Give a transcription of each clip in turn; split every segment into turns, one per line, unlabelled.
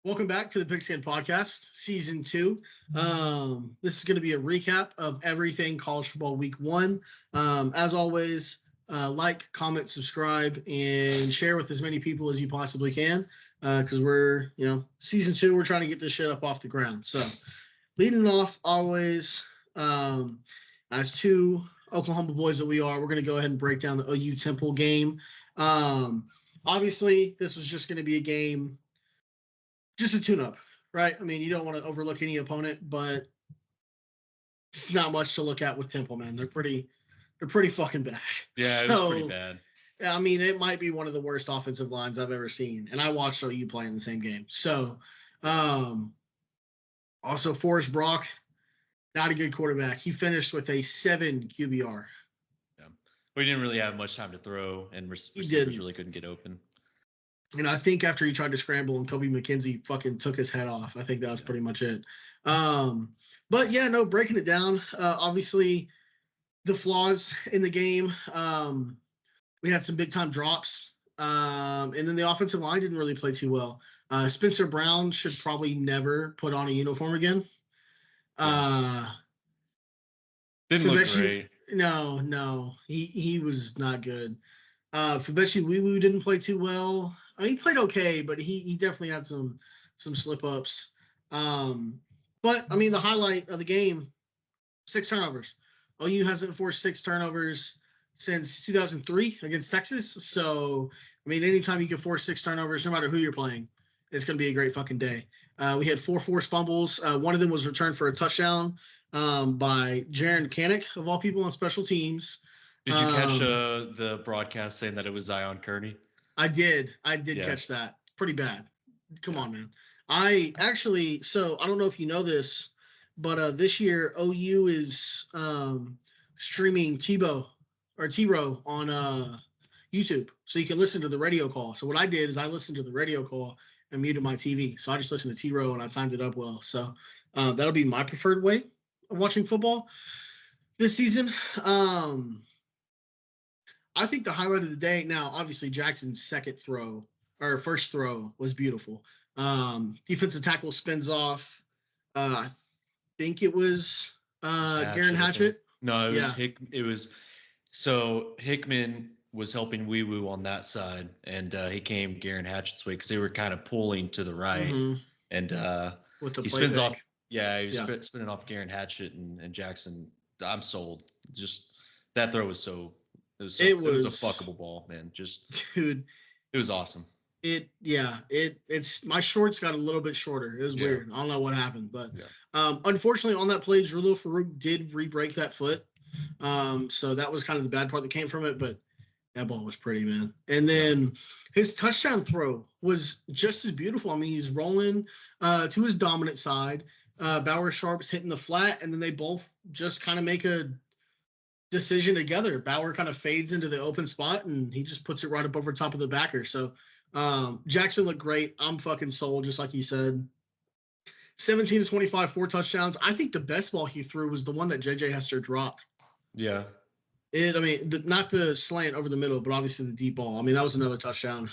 Welcome back to the PigSkin podcast, season 2. This is going to be a recap of everything college football week 1. As always, like, comment, subscribe, and share with as many people as you possibly can. Because we're, season 2, we're trying to get this shit up off the ground. So, leading off, always, as two Oklahoma boys that we are, we're going to go ahead and break down the OU Temple game. Obviously, this was just going to be a game, just a tune-up, right? I mean, you don't want to overlook any opponent, but it's not much to look at with Temple, man. They're pretty fucking bad.
Yeah, it was pretty bad.
I mean, it might be one of the worst offensive lines I've ever seen, and I watched OU play in the same game. So, also Forrest Brock, not a good quarterback. He finished with a 7 QBR.
Yeah, we didn't really have much time to throw, and receivers really couldn't get open.
And I think after he tried to scramble and Kobe McKenzie fucking took his head off, I think that was pretty much it. But yeah, no, breaking it down, obviously the flaws in the game. We had some big time drops. And then the offensive line didn't really play too well. Spencer Brown should probably never put on a uniform again.
Didn't look great.
No. He was not good. Fabechi Wiwu didn't play too well. I mean, he played okay, but he definitely had some slip-ups. But, I mean, the highlight of the game, 6 turnovers. OU hasn't forced 6 turnovers since 2003 against Texas. So, I mean, anytime you can force 6 turnovers, no matter who you're playing, it's going to be a great fucking day. We had 4 forced fumbles. One of them was returned for a touchdown by Jaron Kanik, of all people, on special teams.
Did you catch the broadcast saying that it was Zion Kearney?
I did catch that. Pretty bad. Come on, man. I actually, so I don't know if you know this, but this year OU is streaming T-Row on YouTube, so you can listen to the radio call. So what I did is I listened to the radio call and muted my TV. So I just listened to T-Row and I timed it up well. So that'll be my preferred way of watching football this season. I think the highlight of the day, now, obviously, Jackson's first throw was beautiful. Defensive tackle spins off. I think it was Garen Hatchett.
No, it was so Hickman was helping Wee Woo on that side, and he came Garen Hatchett's way because they were kind of pulling to the right, and he spins off. Yeah, he was spinning off Garen Hatchett and Jackson. I'm sold. Just that throw was so. It was a fuckable ball, man. Dude, it was awesome.
It's my shorts got a little bit shorter. It was weird. I don't know what happened, but unfortunately on that play, Jalil Farouk did re-break that foot. So that was kind of the bad part that came from it, but that ball was pretty, man. And then his touchdown throw was just as beautiful. I mean, he's rolling to his dominant side. Bauer Sharp's hitting the flat, and then they both just kind of make a decision together. Bauer kind of fades into the open spot and he just puts it right up over top of the backer. So Jackson looked great. I'm fucking sold, just like you said. 17 to 25, 4 touchdowns. I think the best ball he threw was the one that JJ Hester dropped.
Yeah.
Not the slant over the middle, but obviously the deep ball. I mean, that was another touchdown.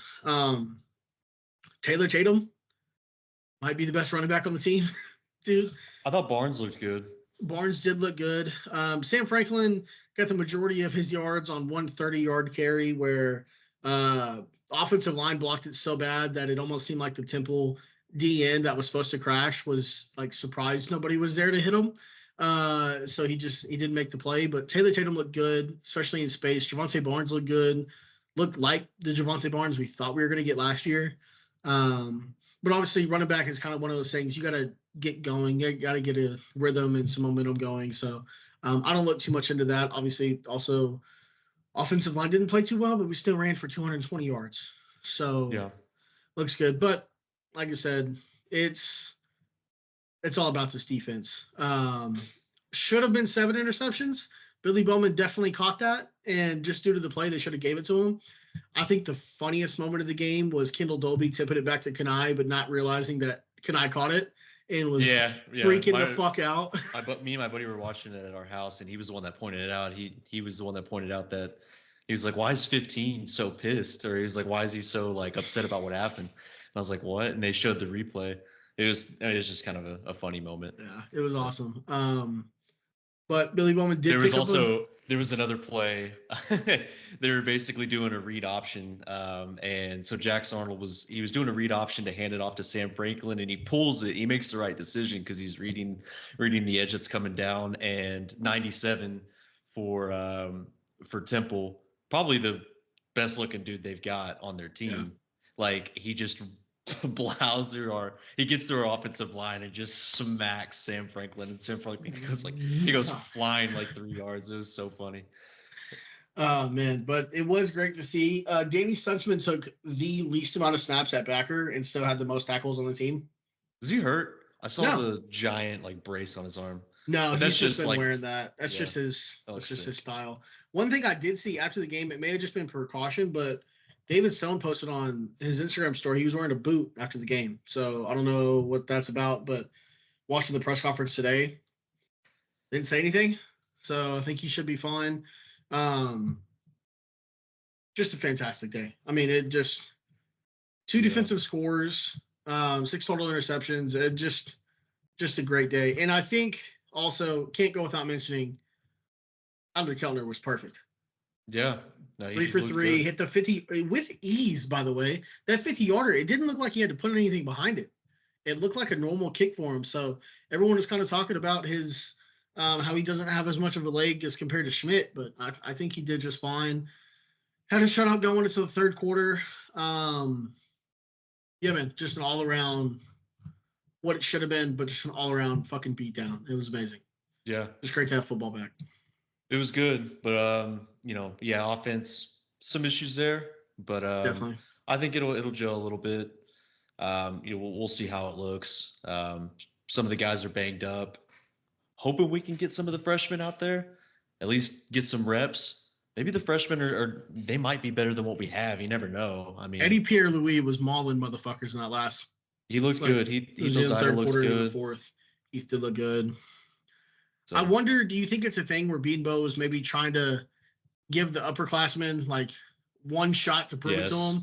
Taylor Tatum might be the best running back on the team, dude.
I thought Barnes looked good.
Barnes did look good. Sam Franklin got the majority of his yards on one 30-yard carry where offensive line blocked it so bad that it almost seemed like the Temple DN that was supposed to crash was like surprised nobody was there to hit him. So he didn't make the play. But Taylor Tatum looked good, especially in space. Javonte Barnes looked good. Looked like the Javonte Barnes we thought we were going to get last year. But obviously running back is kind of one of those things. You got to get going. You got to get a rhythm and some momentum going. So I don't look too much into that. Obviously, also offensive line didn't play too well, but we still ran for 220 yards. So looks good. But like I said, it's all about this defense. Should have been 7 interceptions. Billy Bowman definitely caught that, and just due to the play, they should have gave it to him. I think the funniest moment of the game was Kendall Dolby tipping it back to Kanai, but not realizing that Kanai caught it and was freaking the fuck out.
Me and my buddy were watching it at our house, and he was the one that pointed it out. He was the one that pointed out that he was like, "Why is 15 so pissed?" Or he was like, "Why is he so like upset about what happened?" I was like, what? And they showed the replay. It was just kind of a funny moment.
Yeah, it was awesome. But Billy Bowman did
There was
pick up
there was another play. They were basically doing a read option, and so Jax Arnold was doing a read option to hand it off to Sam Franklin, and he pulls it. He makes the right decision because he's reading the edge that's coming down, and 97 for Temple, probably the best looking dude they've got on their team.
Yeah.
Like he just blows through he gets through our offensive line and just smacks Sam Franklin, and Sam Franklin goes flying like 3 yards. It was so funny.
Oh man, but it was great to see. Danny Stutzman took the least amount of snaps at backer and still had the most tackles on the team.
Is he hurt? I saw the giant like brace on his arm.
No, but he's just been like, wearing that. That's just his his style. One thing I did see after the game, it may have just been precaution, but David Stone posted on his Instagram story he was wearing a boot after the game. So I don't know what that's about, but watching the press conference today, didn't say anything. So I think he should be fine. Just a fantastic day. I mean, it just 2 defensive scores, 6 total interceptions. It just a great day. And I think also can't go without mentioning Andre Keltner was perfect.
Yeah.
No, 3 for 3, hit the 50 with ease, by the way. That 50-yarder, it didn't look like he had to put anything behind it. It looked like a normal kick for him. So everyone was kind of talking about his how he doesn't have as much of a leg as compared to Schmidt, but I think he did just fine. Had a shutout going into the third quarter. Yeah, man, just an all-around what it should have been, but just an all-around fucking beatdown. It was amazing.
Yeah.
It's great to have football back.
It was good, but offense, some issues there, but
definitely.
I think it'll gel a little bit. We'll see how it looks. Some of the guys are banged up. Hoping we can get some of the freshmen out there, at least get some reps. Maybe the freshmen they might be better than what we have. You never know. I mean,
Eddie Pierre-Louis was mauling motherfuckers in that last.
He looked good. He
was in the third quarter to the fourth. He still looked good. So. I wonder, do you think it's a thing where Beanbo was maybe trying to give the upperclassmen like one shot to prove it to him?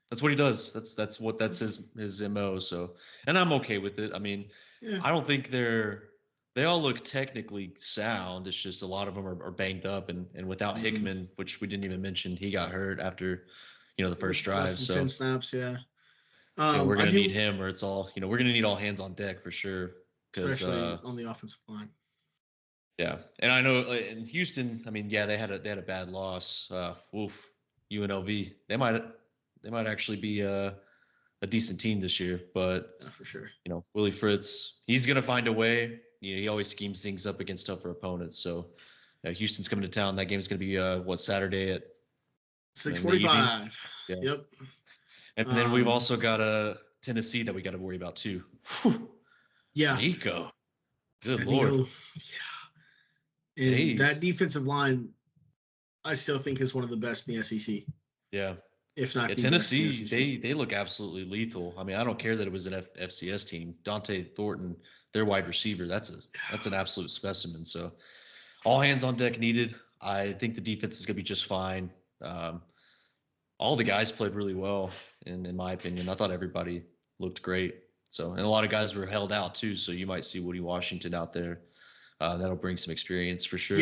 That's what he does. That's his MO. So, and I'm okay with it. I mean, I don't think they all look technically sound. It's just a lot of them are banged up, and without Hickman, which we didn't even mention, he got hurt after the first drive.
Less than 10 snaps, yeah.
We're gonna need him, or it's all we're gonna need all hands on deck for sure.
Especially on the offensive line.
Yeah, and I know in Houston, I mean, yeah, they had a bad loss. UNLV, they might actually be a decent team this year, but
for sure.
Willie Fritz, he's gonna find a way. He always schemes things up against tougher opponents. So Houston's coming to town. That game's gonna be Saturday at
6:45.
Yeah.
Yep.
And then we've also got a Tennessee that we got to worry about too. Whew.
Yeah.
Nico. Good Lord.
Yeah. And that defensive line, I still think is one of the best in the SEC.
Yeah.
If not
Tennessee, they look absolutely lethal. I mean, I don't care that it was an FCS team. Dante Thornton, their wide receiver, that's an absolute specimen. So all hands on deck needed. I think the defense is going to be just fine. All the guys played really well, in my opinion. I thought everybody looked great. So, and a lot of guys were held out too. So you might see Woody Washington out there. That'll bring some experience for sure.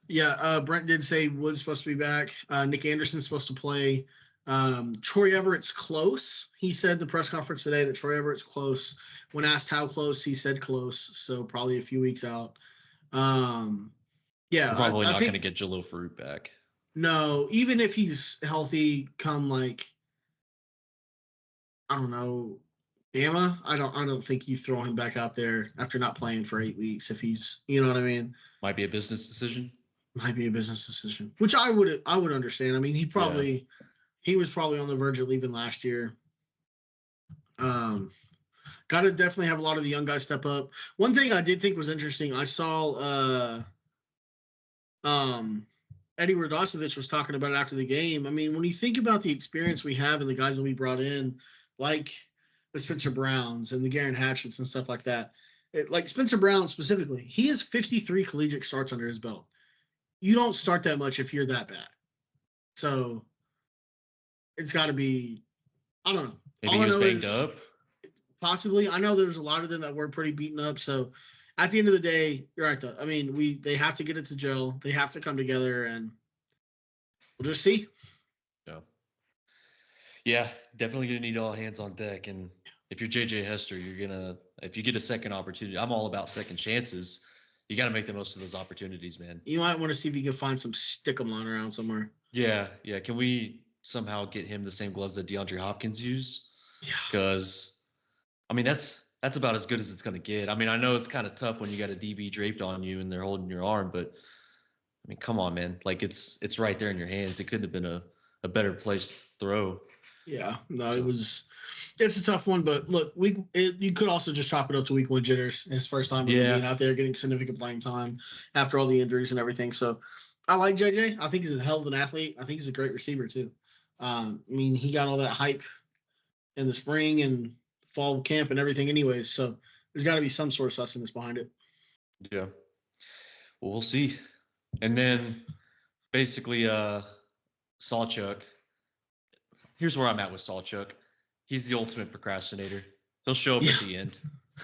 Yeah. Brent did say Wood's supposed to be back. Nick Anderson's supposed to play. Troy Everett's close. He said in the press conference today that Troy Everett's close. When asked how close, he said close. So probably a few weeks out.
We're probably not going to get Jalil Farouk back.
No, even if he's healthy, come like I don't know, Bama. I don't think you throw him back out there after not playing for 8 weeks. If he's, you know what I mean.
Might be a business decision.
Which I would understand. I mean, he was probably on the verge of leaving last year. Got to definitely have a lot of the young guys step up. One thing I did think was interesting, I saw Eddie Radosevich was talking about it after the game. I mean, when you think about the experience we have and the guys that we brought in, like the Spencer Browns and the Garen Hatchets and stuff like that, like Spencer Brown specifically, he has 53 collegiate starts under his belt. You don't start that much if you're that bad. So it's got to be, I don't know.
Maybe he was banged up.
Possibly. I know there's a lot of them that were pretty beaten up. So at the end of the day, you're right though. I mean, they have to get it to Joe. They have to come together, and we'll just see.
Yeah, definitely gonna need all hands on deck. And if you're JJ Hester, if you get a second opportunity, I'm all about second chances. You got to make the most of those opportunities, man.
You might want to see if you can find some stick 'em lying around somewhere.
Yeah. Can we somehow get him the same gloves that DeAndre Hopkins used?
Yeah.
Because, I mean, that's about as good as it's going to get. I mean, I know it's kind of tough when you got a DB draped on you and they're holding your arm, but I mean, come on, man. Like it's right there in your hands. It couldn't have been a better place to throw.
Yeah, no, it's a tough one, but look, you could also just chop it up to week 1 jitters. His first time really being out there, getting significant playing time after all the injuries and everything. So I like JJ. I think he's a hell of an athlete. I think he's a great receiver too. I mean, he got all that hype in the spring and fall camp and everything anyways. So there's got to be some sort of sustenance behind it.
Yeah. Well, we'll see. And then basically Sawchuk. Here's where I'm at with Sawchuk. He's the ultimate procrastinator. He'll show up at the end.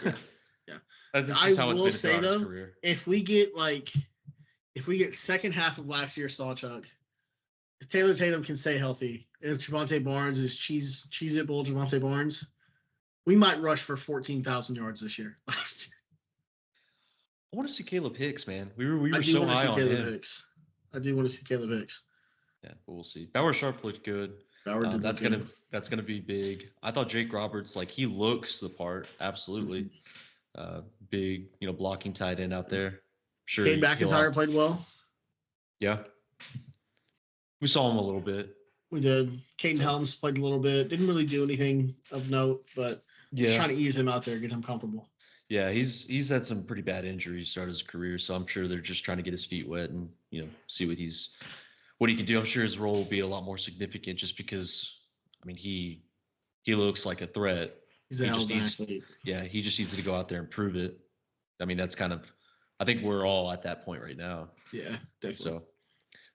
Yeah.
That's just how it's been throughout his career.
If we get second half of last year's Sawchuk, if Taylor Tatum can stay healthy, and if Javonte Barnes is cheese it bowl Javonte Barnes, we might rush for 14,000 yards this year.
I want to see Caleb Hicks, man. We were so high on him.
I do want to see Caleb Hicks.
Yeah, but we'll see. Bauer Sharp looked good. That's gonna be big. I thought Jake Roberts, he looks the part. Absolutely. Big, blocking tight end out there. Sure.
Cade McIntyre played well.
Yeah. We saw him a little bit.
We did. Caden Helms played a little bit. Didn't really do anything of note, but just trying to ease him out there, get him comfortable.
Yeah, he's had some pretty bad injuries throughout his career, so I'm sure they're just trying to get his feet wet and see what he can do. I'm sure his role will be a lot more significant just because, I mean, he looks like a threat.
He's an athlete.
Yeah, he just needs to go out there and prove it. I mean, that's I think we're all at that point right now.
Yeah, definitely.
So,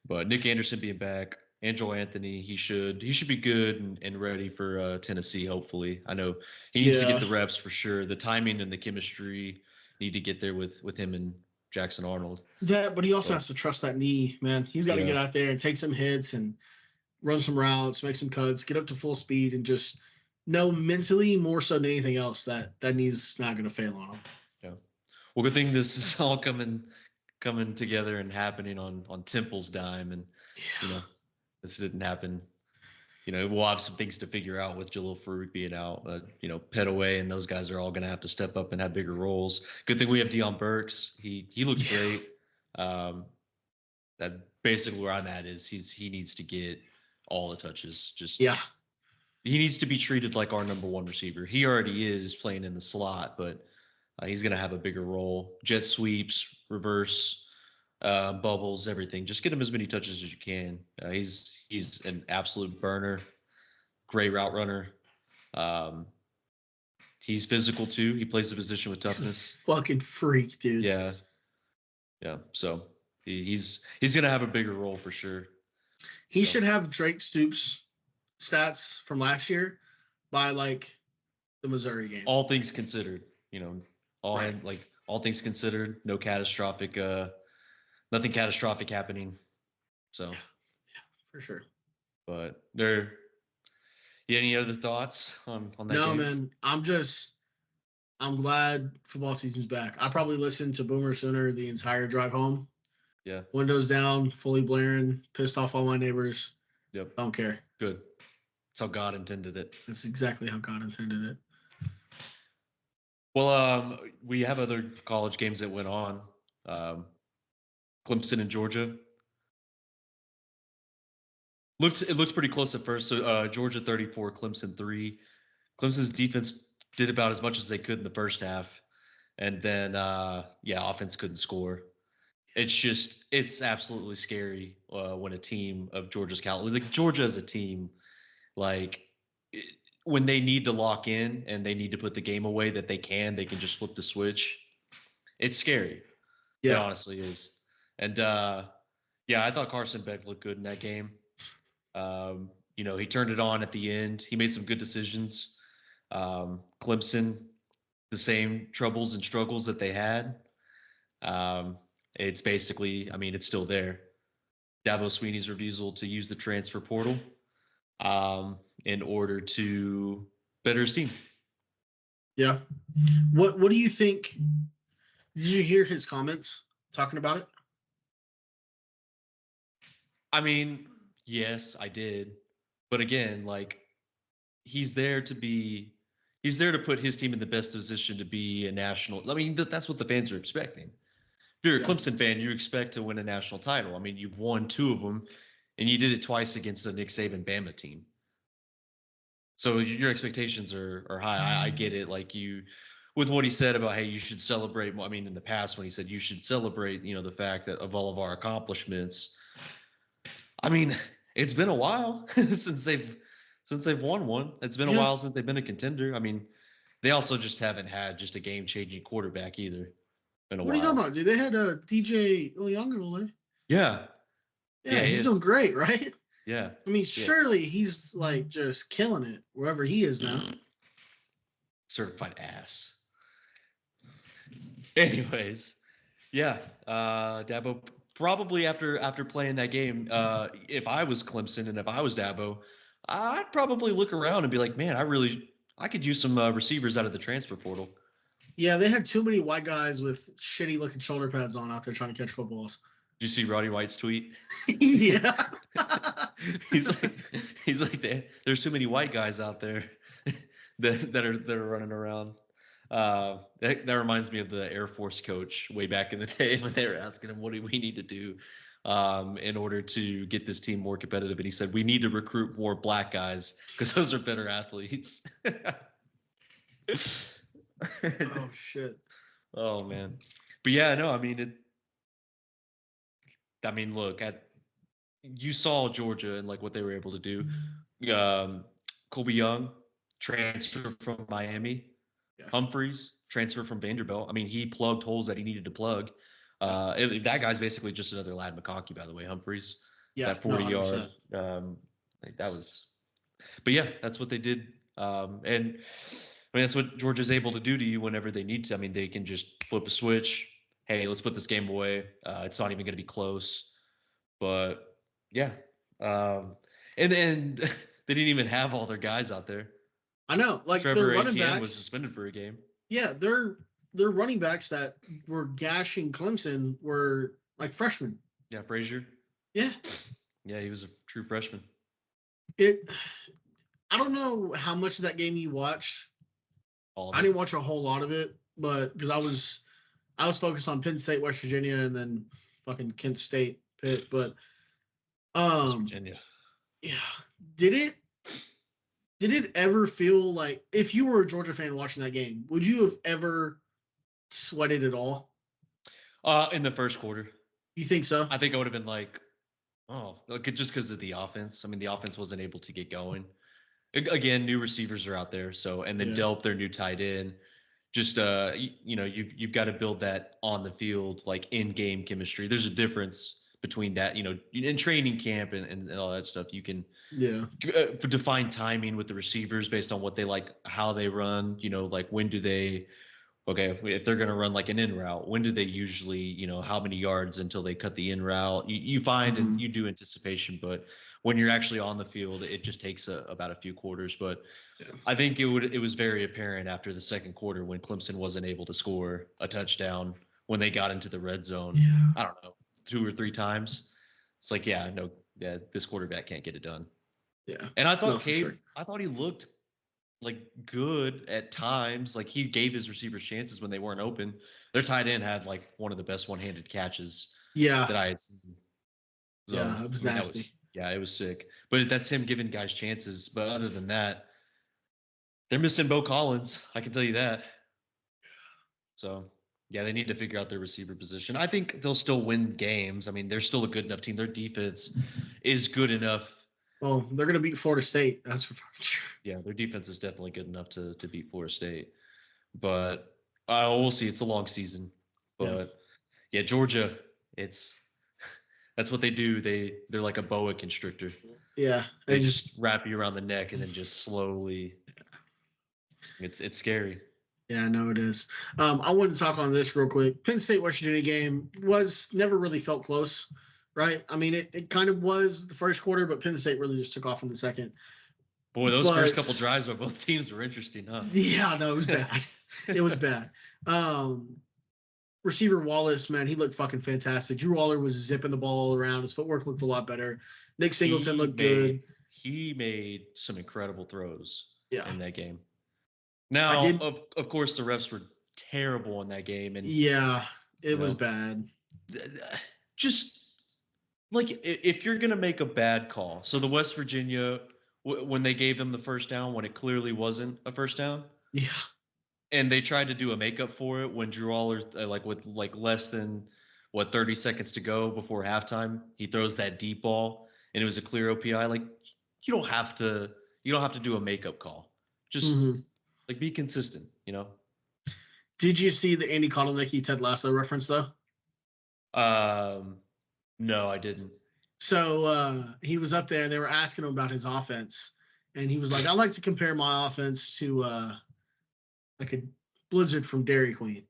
but Nick Anderson being back, Angelo Anthony, he should be good and ready for Tennessee. Hopefully, I know he needs to get the reps for sure. The timing and the chemistry need to get there with him and Jackson Arnold.
Yeah, but he also has to trust that knee, man. He's got to get out there and take some hits and run some routes, make some cuts, get up to full speed, and just know mentally more so than anything else that knee's not going to fail on him.
Yeah. Well, good thing this is all coming together and happening on Temple's dime, and this didn't happen. We'll have some things to figure out with Jalil Farouk being out. Petaway and those guys are all going to have to step up and have bigger roles. Good thing we have Deion Burks. He looked great. That basically where I'm at is he needs to get all the touches. He needs to be treated like our number one receiver. He already is playing in the slot, but he's going to have a bigger role. Jet sweeps, reverse bubbles, everything. Just get him as many touches as you can. He's an absolute burner, great route runner. He's physical too. He plays the position with toughness.
Fucking freak, dude.
Yeah. So he's gonna have a bigger role for sure.
He should have Drake Stoops stats from last year by the Missouri game.
All things considered, all things considered, no catastrophic. Nothing catastrophic happening. So,
yeah, for sure.
But you any other thoughts on that?
No,
game?
Man. I'm glad football season's back. I probably listened to Boomer Sooner the entire drive home.
Yeah.
Windows down, fully blaring, pissed off all my neighbors.
Yep.
Don't care.
Good. That's how God intended it.
That's exactly how God intended it.
Well, we have other college games that went on. Clemson and Georgia. It looked pretty close at first. So Georgia 34, Clemson 3. Clemson's defense did about as much as they could in the first half, and then offense couldn't score. It's absolutely scary when a team of Georgia's caliber, Georgia as a team, when they need to lock in and they need to put the game away, that they can just flip the switch. It's scary. Yeah, it honestly is. And I thought Carson Beck looked good in that game. He turned it on at the end. He made some good decisions. Clemson, the same troubles and struggles that they had. It's basically, I mean, it's still there. Dabo Sweeney's refusal to use the transfer portal in order to better his team.
Yeah. What do you think? Did you hear his comments talking about it?
I mean, yes, I did. But again, like he's there to put his team in the best position to be a national. I mean, that's what the fans are expecting. If you're a Clemson fan, you expect to win a national title. I mean, you've won 2 of them, and you did it twice against the Nick Saban Bama team. So your expectations are high. I get it. Like with what he said about, hey, you should celebrate. I mean, in the past when he said you should celebrate, the fact that of all of our accomplishments. I mean, it's been a while since they've won one. It's been a while since they've been a contender. I mean, they also just haven't had just a game-changing quarterback either.
What are you talking about, dude? They had DJ Uyunglele.
Yeah.
Yeah, he's doing great, right?
Yeah.
I mean, surely he's like just killing it wherever he is now.
Certified ass. Anyways, yeah. Dabo probably after playing that game, if I was Clemson and if I was Dabo, I'd probably look around and be like, man, I could use some receivers out of the transfer portal.
Yeah, they had too many white guys with shitty looking shoulder pads on out there trying to catch footballs.
Did you see Roddy White's tweet?
Yeah.
he's like there's too many white guys out there that are running around. That reminds me of the Air Force coach way back in the day when they were asking him, what do we need to do in order to get this team more competitive? And he said, we need to recruit more black guys because those are better athletes.
Oh, shit.
Oh, man. But yeah, no, I mean, look, you saw Georgia and like what they were able to do. Colby Young, transfer from Miami. Yeah. Humphreys, transfer from Vanderbilt. I mean, he plugged holes that he needed to plug. That guy's basically just another Ladd McConkey, by the way. Humphreys, that 40-yard. That was, but yeah, that's what they did. And I mean, that's what Georgia's able to do to you whenever they need to. I mean, they can just flip a switch. Hey, let's put this game away. It's not even going to be close. But yeah, and then they didn't even have all their guys out there.
I know, like
Trevor their running backs was suspended for a game.
Yeah, their running backs that were gashing Clemson were like freshmen.
Yeah, Frazier.
Yeah.
Yeah, he was a true freshman.
I don't know how much of that game you watched. I didn't watch a whole lot of it, but because I was focused on Penn State, West Virginia, and then fucking Kent State, Pitt. But
West Virginia.
Yeah. Did it ever feel like, if you were a Georgia fan watching that game, would you have ever sweated at all?
In the first quarter.
You think so?
I think I would have been like, just because of the offense. I mean, the offense wasn't able to get going. Again, new receivers are out there, so and then Delp, their new tight end. Just you've got to build that on the field, like in-game chemistry. There's a difference between that, in training camp and all that stuff. You can define timing with the receivers based on what they like, how they run, like when do they, if they're going to run like an in route, when do they usually, how many yards until they cut the in route? You find and you do anticipation, but when you're actually on the field, it just takes about a few quarters. But I think it was very apparent after the second quarter when Clemson wasn't able to score a touchdown when they got into the red zone. I don't know, 2 or 3 times. It's like, this quarterback can't get it done.
Yeah.
And I thought I thought he looked like good at times. Like he gave his receivers chances when they weren't open. Their tight end had like one of the best one-handed catches that I had seen.
So, it was nasty.
It was sick. But that's him giving guys chances. But other than that, they're missing Bo Collins. I can tell you that. So, they need to figure out their receiver position. I think they'll still win games. I mean, they're still a good enough team. Their defense is good enough.
Well, they're going to beat Florida State. That's for fucking sure.
Yeah, their defense is definitely good enough to beat Florida State. But we'll see. It's a long season. But, Georgia, that's what they do. They're like a boa constrictor.
Yeah.
They just wrap you around the neck and then just slowly. It's scary.
Yeah, I know it is. I want to talk on this real quick. Penn State West Virginia game was never really felt close, right? I mean, it kind of was the first quarter, but Penn State really just took off in the second.
Boy, those first couple drives by both teams were interesting, huh?
Yeah, no, it was bad. It was bad. Receiver Wallace, man, he looked fucking fantastic. Drew Waller was zipping the ball around. His footwork looked a lot better. Nick Singleton looked good.
He made some incredible throws in that game.
Now,
of course, the refs were terrible in that game, and
yeah, it was bad.
Just like if you're gonna make a bad call, so the West Virginia when they gave them the first down when it clearly wasn't a first down,
yeah,
and they tried to do a makeup for it when Drew Waller with less than 30 seconds to go before halftime, he throws that deep ball and it was a clear OPI. Like you don't have to do a makeup call. Just like be consistent, you know.
Did you see the Andy Kotelnicki Ted Lasso reference though?
No, I didn't.
So he was up there and they were asking him about his offense. And he was like, I like to compare my offense to like a blizzard from Dairy Queen.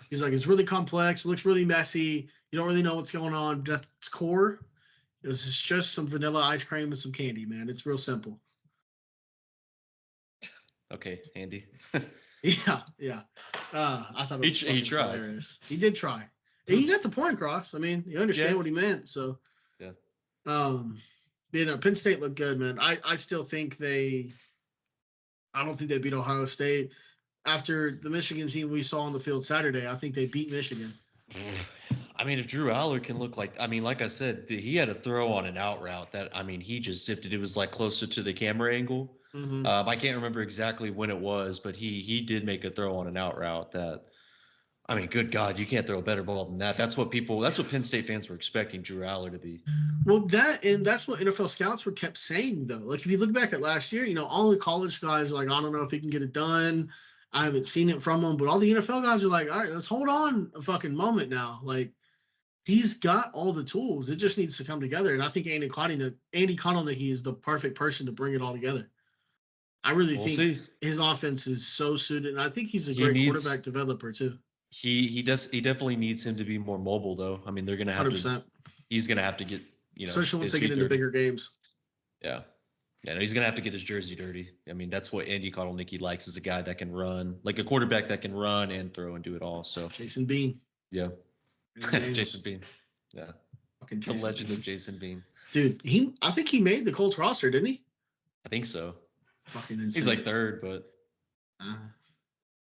He's like, it's really complex, it looks really messy. You don't really know what's going on. But at its core, it's just some vanilla ice cream and some candy, man. It's real simple.
Okay, Andy.
Yeah. I thought it was
he tried.
Hilarious. He did try. He got the point across. I mean, you understand what he meant. So,
yeah.
Penn State looked good, man. I still think I don't think they beat Ohio State. After the Michigan team we saw on the field Saturday, I think they beat Michigan.
I mean, if Drew Aller can look like I said, he had a throw on an out route that, he just zipped it. It was like closer to the camera angle.
Mm-hmm.
I can't remember exactly when it was, but he did make a throw on an out route that, good God, you can't throw a better ball than that. That's what Penn State fans were expecting Drew Aller to be.
Well, that's what NFL scouts were kept saying though. Like if you look back at last year, all the college guys are like, I don't know if he can get it done. I haven't seen it from him, but all the NFL guys are like, all right, let's hold on a fucking moment now. Like he's got all the tools. It just needs to come together. And I think Andy Kotelnicki is the perfect person to bring it all together. I really think his offense is so suited, and I think he's a great quarterback developer too.
He definitely needs him to be more mobile though. They're gonna have 100%. He's gonna have to get
especially once they get into bigger games.
Yeah. Yeah, he's gonna have to get his jersey dirty. That's what Andy Kotelnicki likes, is a guy that can run, like a quarterback that can run and throw and do it all. So
Jason Bean.
Yeah. Jason Bean. Yeah. The legend of Jason Bean.
Dude, I think he made the Colts roster, didn't he?
I think so.
Fucking insane.
He's like third, but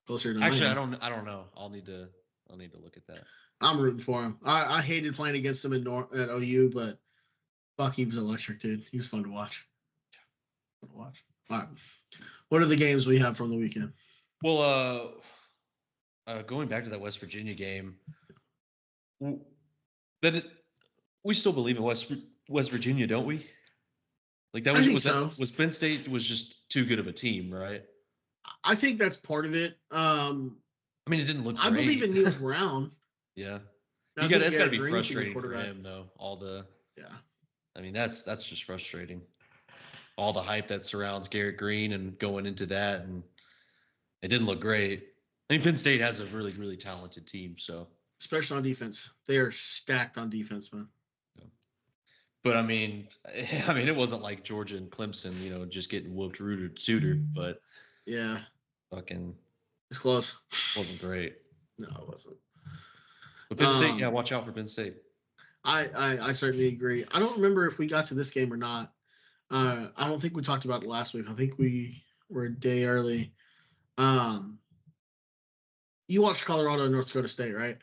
closer to
actually, I don't know. I'll need to look at that.
I'm rooting for him. I hated playing against him at OU, but fuck, he was electric, dude. He was fun to watch. All right. What are the games we have from the weekend?
Well, going back to that West Virginia game, we still believe in West Virginia, don't we? Like that was Penn State was just too good of a team, right?
I think that's part of it.
It didn't look great.
I believe in Neil Brown.
Yeah. It's got to be frustrating for him, though. That's just frustrating. All the hype that surrounds Garrett Green and going into that, and it didn't look great. Penn State has a really, really talented team, so
especially on defense, they are stacked on defense, man.
Yeah. But it wasn't like Georgia and Clemson, just getting whooped rooter tutor, but
yeah,
fucking,
it's close.
Wasn't great.
No, it wasn't.
But Penn State, watch out for Penn State.
I certainly agree. I don't remember if we got to this game or not. I don't think we talked about it last week. I think we were a day early. You watched Colorado and North Dakota State, right?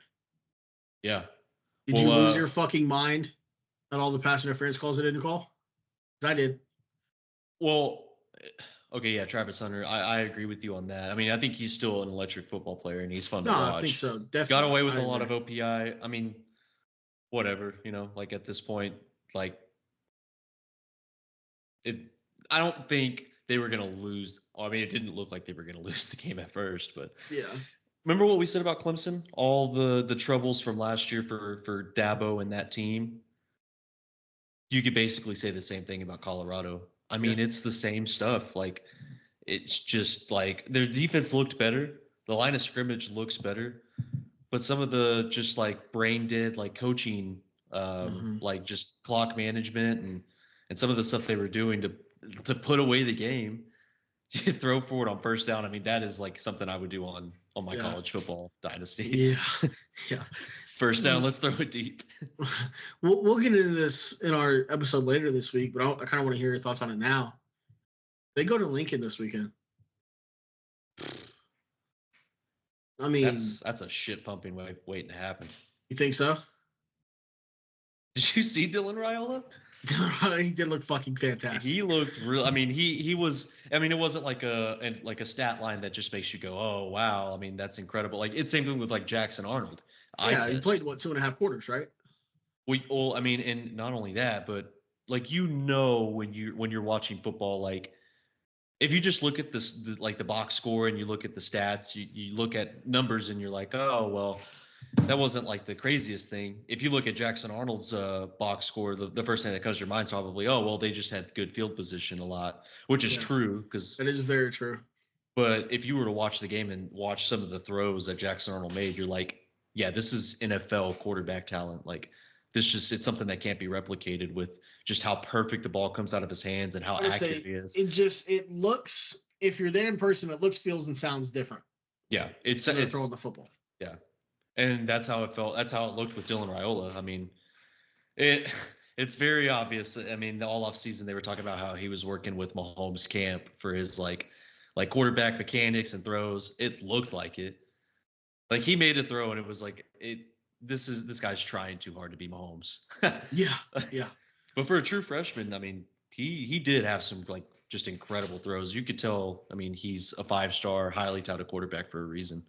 Yeah.
Did you lose your fucking mind at all the pass interference calls they didn't call? I did.
Well, okay, yeah, Travis Hunter. I agree with you on that. I think he's still an electric football player, and he's fun to watch.
I think so. Definitely.
Got away with a lot of OPI. Whatever, at this point, I don't think they were going to lose. It didn't look like they were going to lose the game at first, but
yeah.
Remember what we said about Clemson? All the troubles from last year for Dabo and that team? You could basically say the same thing about Colorado. It's the same stuff. Like, it's just like their defense looked better. The line of scrimmage looks better, but some of the just like brain dead, like coaching, like just clock management and some of the stuff they were doing to put away the game, throw forward on first down. I mean, that is like something I would do on my college football dynasty.
Yeah, yeah.
First down, let's throw it deep.
We'll get into this in our episode later this week, but I kind of want to hear your thoughts on it now. They go to Lincoln this weekend. I mean,
that's a shit pumping waiting to happen.
You think so?
Did you see Dylan Raiola?
He did look fucking fantastic.
He looked real. I mean, he was. I mean, it wasn't like a stat line that just makes you go, "Oh wow!" I mean, that's incredible. Like it's same thing with like Jackson Arnold.
Yeah, he played 2.5 quarters, right?
Well, I mean, and not only that, but like when you're watching football, like if you just look at the box score and you look at the stats, you look at numbers and you're like, oh well, that wasn't like the craziest thing. If you look at Jackson Arnold's box score, the first thing that comes to your mind is probably, oh well, they just had good field position a lot, which is true because
that is very true.
But if you were to watch the game and watch some of the throws that Jackson Arnold made, you're like, yeah, this is NFL quarterback talent. Like it's something that can't be replicated with just how perfect the ball comes out of his hands and how accurate he is.
It looks, if you're there in person, it looks, feels, and sounds different.
Yeah, it's
throwing the football.
Yeah, and that's how it felt. That's how it looked with Dylan Raiola. I mean, it's very obvious. I mean, all off season they were talking about how he was working with Mahomes' camp for his like quarterback mechanics and throws. It looked like it. Like he made a throw and it was like this guy's trying too hard to be Mahomes.
Yeah.
But for a true freshman, I mean, he did have some like just incredible throws. You could tell, I mean, he's a 5-star, highly touted quarterback for a reason.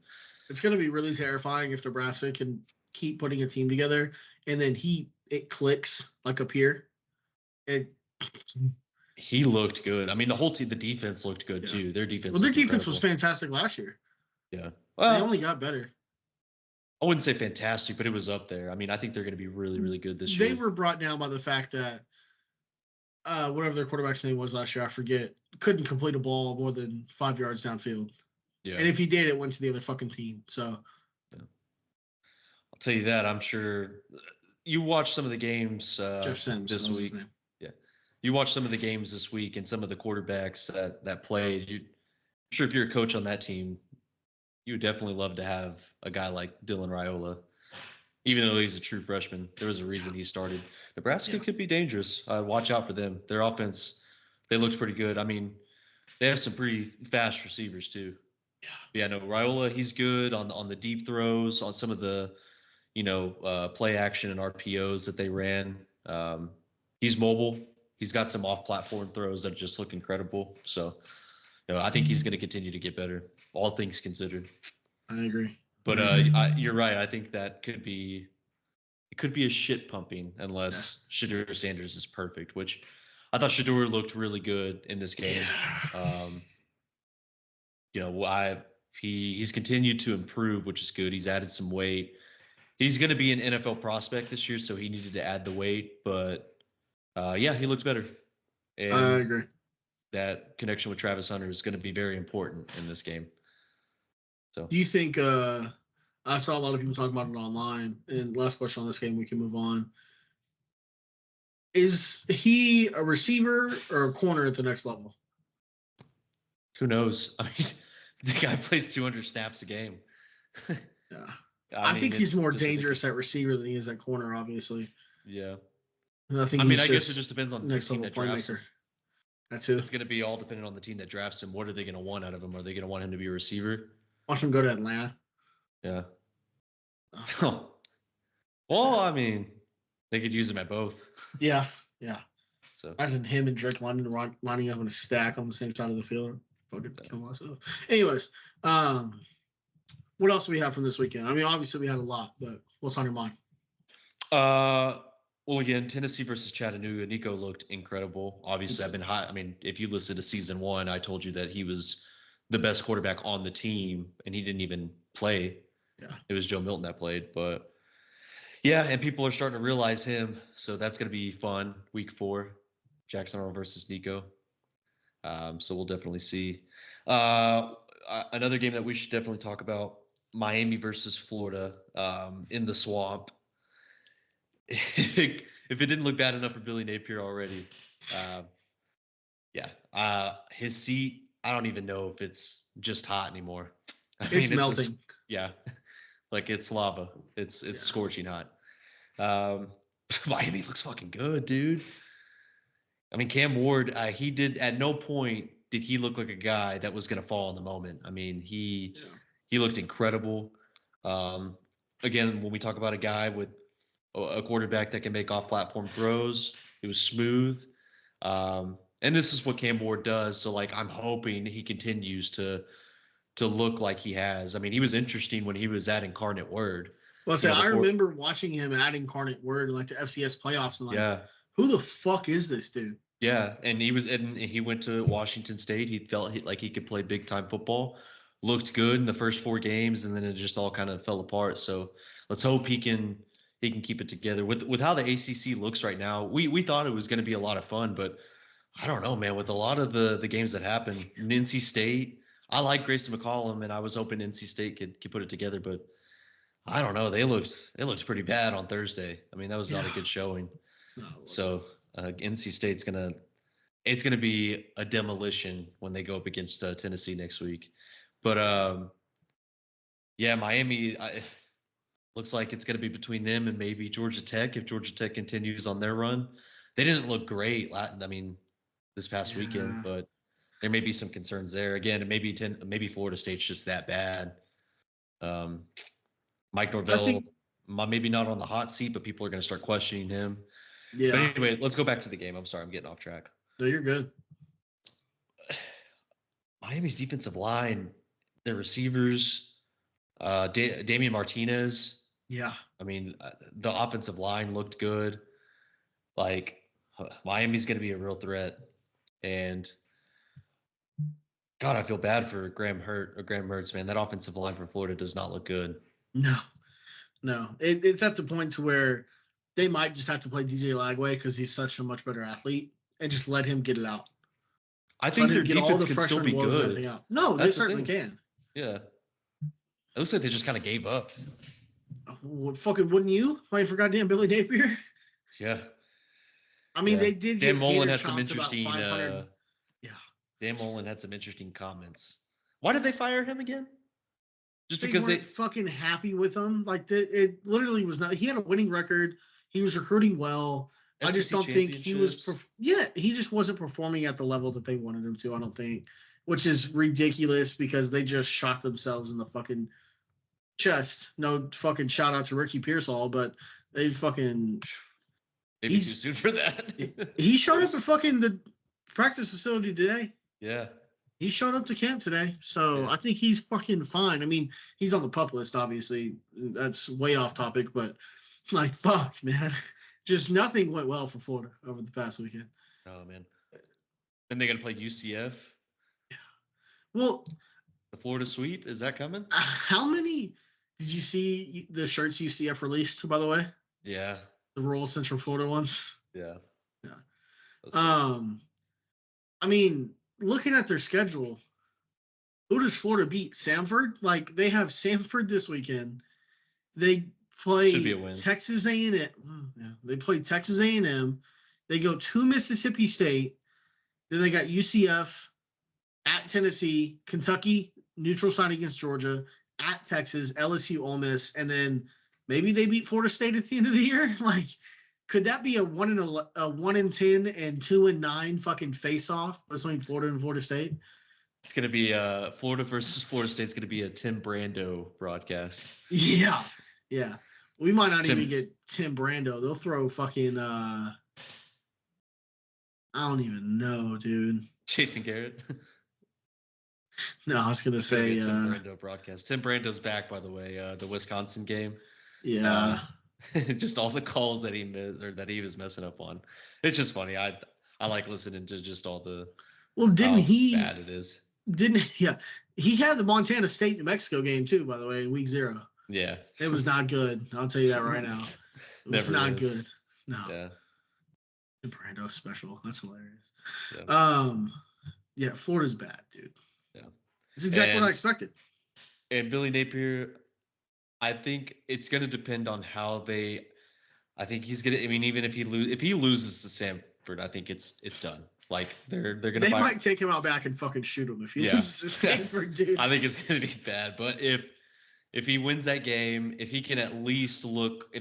It's going to be really terrifying if Nebraska can keep putting a team together and then it clicks like up here.
He looked good. I mean, the whole team, the defense looked good too. Their defense.
Well, their defense was fantastic last year.
Yeah.
Well, they only got better.
I wouldn't say fantastic, but it was up there. I mean, I think they're going to be really, really good this year.
They were brought down by the fact that whatever their quarterback's name was last year, I forget, couldn't complete a ball more than 5 yards downfield. Yeah. And if he did, it went to the other fucking team. So
I'll tell you that. I'm sure you watched some of the games
Jeff Sims
this week. Yeah. You watched some of the games this week and some of the quarterbacks that played. I'm sure if you're a coach on that team, you would definitely love to have a guy like Dylan Raiola. Even though he's a true freshman, there was a reason he started. Nebraska could be dangerous. Watch out for them. Their offense, they looked pretty good. I mean, they have some pretty fast receivers too. Yeah, no, Raiola, he's good on the deep throws, on some of the, play action and RPOs that they ran. He's mobile. He's got some off-platform throws that just look incredible. So, I think he's going to continue to get better, all things considered.
I agree.
But you're right. I think that could be a shit pumping unless Shedeur Sanders is perfect, which I thought Shedeur looked really good in this game. He's continued to improve, which is good. He's added some weight. He's going to be an NFL prospect this year, so he needed to add the weight. But he looks better. And
I agree.
That connection with Travis Hunter is going to be very important in this game. So,
do you think? I saw a lot of people talking about it online. And last question on this game, we can move on. Is he a receiver or a corner at the next level?
Who knows? I mean, the guy plays 200 snaps a game.
Yeah. I think he's more dangerous at receiver than he is at corner, obviously.
Yeah.
I
guess it just depends on
the team that drafts him. That's it.
It's going to be all dependent on the team that drafts him. What are they going to want out of him? Are they going to want him to be a receiver?
Watch him go to Atlanta.
Yeah. Well, I mean, they could use him at both.
Yeah.
So
imagine him and Drake lining up in a stack on the same side of the field. Fucking kill myself. Anyways, what else do we have from this weekend? I mean, obviously we had a lot, but what's on your mind?
Well, again, Tennessee versus Chattanooga. Nico looked incredible. Obviously, I've been high. I mean, if you listened to season 1, I told you that he was the best quarterback on the team, and he didn't even play.
Yeah.
It was Joe Milton that played. But, yeah, and people are starting to realize him. So that's going to be fun. Week 4, Jackson Arnold versus Nico. So we'll definitely see. Another game that we should definitely talk about: Miami versus Florida in the swamp. If it didn't look bad enough for Billy Napier already, his seat. I don't even know if it's just hot anymore.
It's melting.
Like it's lava. It's scorching hot. Miami looks fucking good, dude. I mean, Cam Ward, he did at no point did he look like a guy that was going to fall in the moment. I mean, he looked incredible. Again, when we talk about a guy with a quarterback that can make off-platform throws, it was smooth. And this is what Cam Ward does. So, like, I'm hoping he continues to look like he has. I mean, he was interesting when he was at Incarnate Word.
Well, I remember watching him at Incarnate Word in like the FCS playoffs, and like, who the fuck is this dude?
Yeah, and he went to Washington State. He felt like he could play big time football. Looked good in the first 4 games, and then it just all kind of fell apart. So let's hope he can keep it together. With how the ACC looks right now, we thought it was going to be a lot of fun, but I don't know, man. With a lot of the games that happened, NC State, I like Grayson McCollum, and I was hoping NC State could put it together, but I don't know. They looked pretty bad on Thursday. I mean, that was not a good showing. No, so NC State's it's gonna be a demolition when they go up against Tennessee next week. But Miami looks like it's gonna be between them and maybe Georgia Tech if Georgia Tech continues on their run. They didn't look great. I mean, this past weekend, but there may be some concerns there. Again, maybe Florida State's just that bad. Mike Norvell, maybe not on the hot seat, but people are going to start questioning him. Yeah. But anyway, let's go back to the game. I'm sorry, I'm getting off track.
No, you're good.
Miami's defensive line, their receivers, Damian Martinez.
Yeah.
I mean, the offensive line looked good. Like, Miami's going to be a real threat. And God, I feel bad for Graham Mertz, man. That offensive line for Florida does not look good.
No. It's at the point to where they might just have to play DJ Lagway because he's such a much better athlete and just let him get it out.
I think their defense can still be good.
No, they certainly can.
Yeah. It looks like they just kind of gave up.
Well, fucking wouldn't you? Playing for goddamn Billy Napier?
Yeah.
I mean, they did
Dan Mullen had some interesting Dan
Mullen
had some interesting comments. Why did they fire him again?
Just because they fucking happy with him. Like it literally was not. He had a winning record. He was recruiting well. I just don't think he was. He just wasn't performing at the level that they wanted him to. I don't think, which is ridiculous because they just shot themselves in the fucking chest. No fucking shout out to Ricky Pearsall, but they fucking.
Maybe too soon for that.
He showed up at fucking the practice facility today.
Yeah.
He showed up to camp today, so I think he's fucking fine. I mean, he's on the PUP list, obviously. That's way off topic, but like, fuck, man. Just nothing went well for Florida over the past weekend.
Oh, man. And they're going to play UCF?
Yeah. Well,
the Florida sweep, is that coming?
How many did you see the shirts UCF released, by the way?
Yeah.
The rural Central Florida ones?
Yeah.
I mean, looking at their schedule, who does Florida beat? Samford? Like, they have Samford this weekend. They play Texas A&M. Yeah, they play Texas A&M. They go to Mississippi State. Then they got UCF at Tennessee, Kentucky, neutral site against Georgia, at Texas, LSU, Ole Miss, and then maybe they beat Florida State at the end of the year. Like, could that be a 1-10 and 2-9 fucking face-off between Florida and Florida State?
It's gonna be Florida versus Florida State's gonna be a Tim Brando broadcast.
Yeah. We might not even get Tim Brando. They'll throw fucking I don't even know, dude.
Jason Garrett.
No, I was gonna say
Tim Brando broadcast. Tim Brando's back, by the way. The Wisconsin game.
Yeah.
Just all the calls that he missed or that he was messing up on. It's just funny. I like listening to just all the bad it is. He had the Montana State New Mexico game too, by the way, in week 0. Yeah.
It was not good. I'll tell you that right now. It was not good. No.
Yeah.
Brando special. That's hilarious.
Yeah.
Florida's bad, dude.
Yeah.
It's exactly what I expected.
And Billy Napier, I think it's going to depend on how they. I think he's gonna. I mean, even if he loses to Samford, I think it's done. Like they're gonna.
They might take him out back and fucking shoot him if he loses to Stanford, dude.
I think it's gonna be bad. But if he wins that game, if they can at least look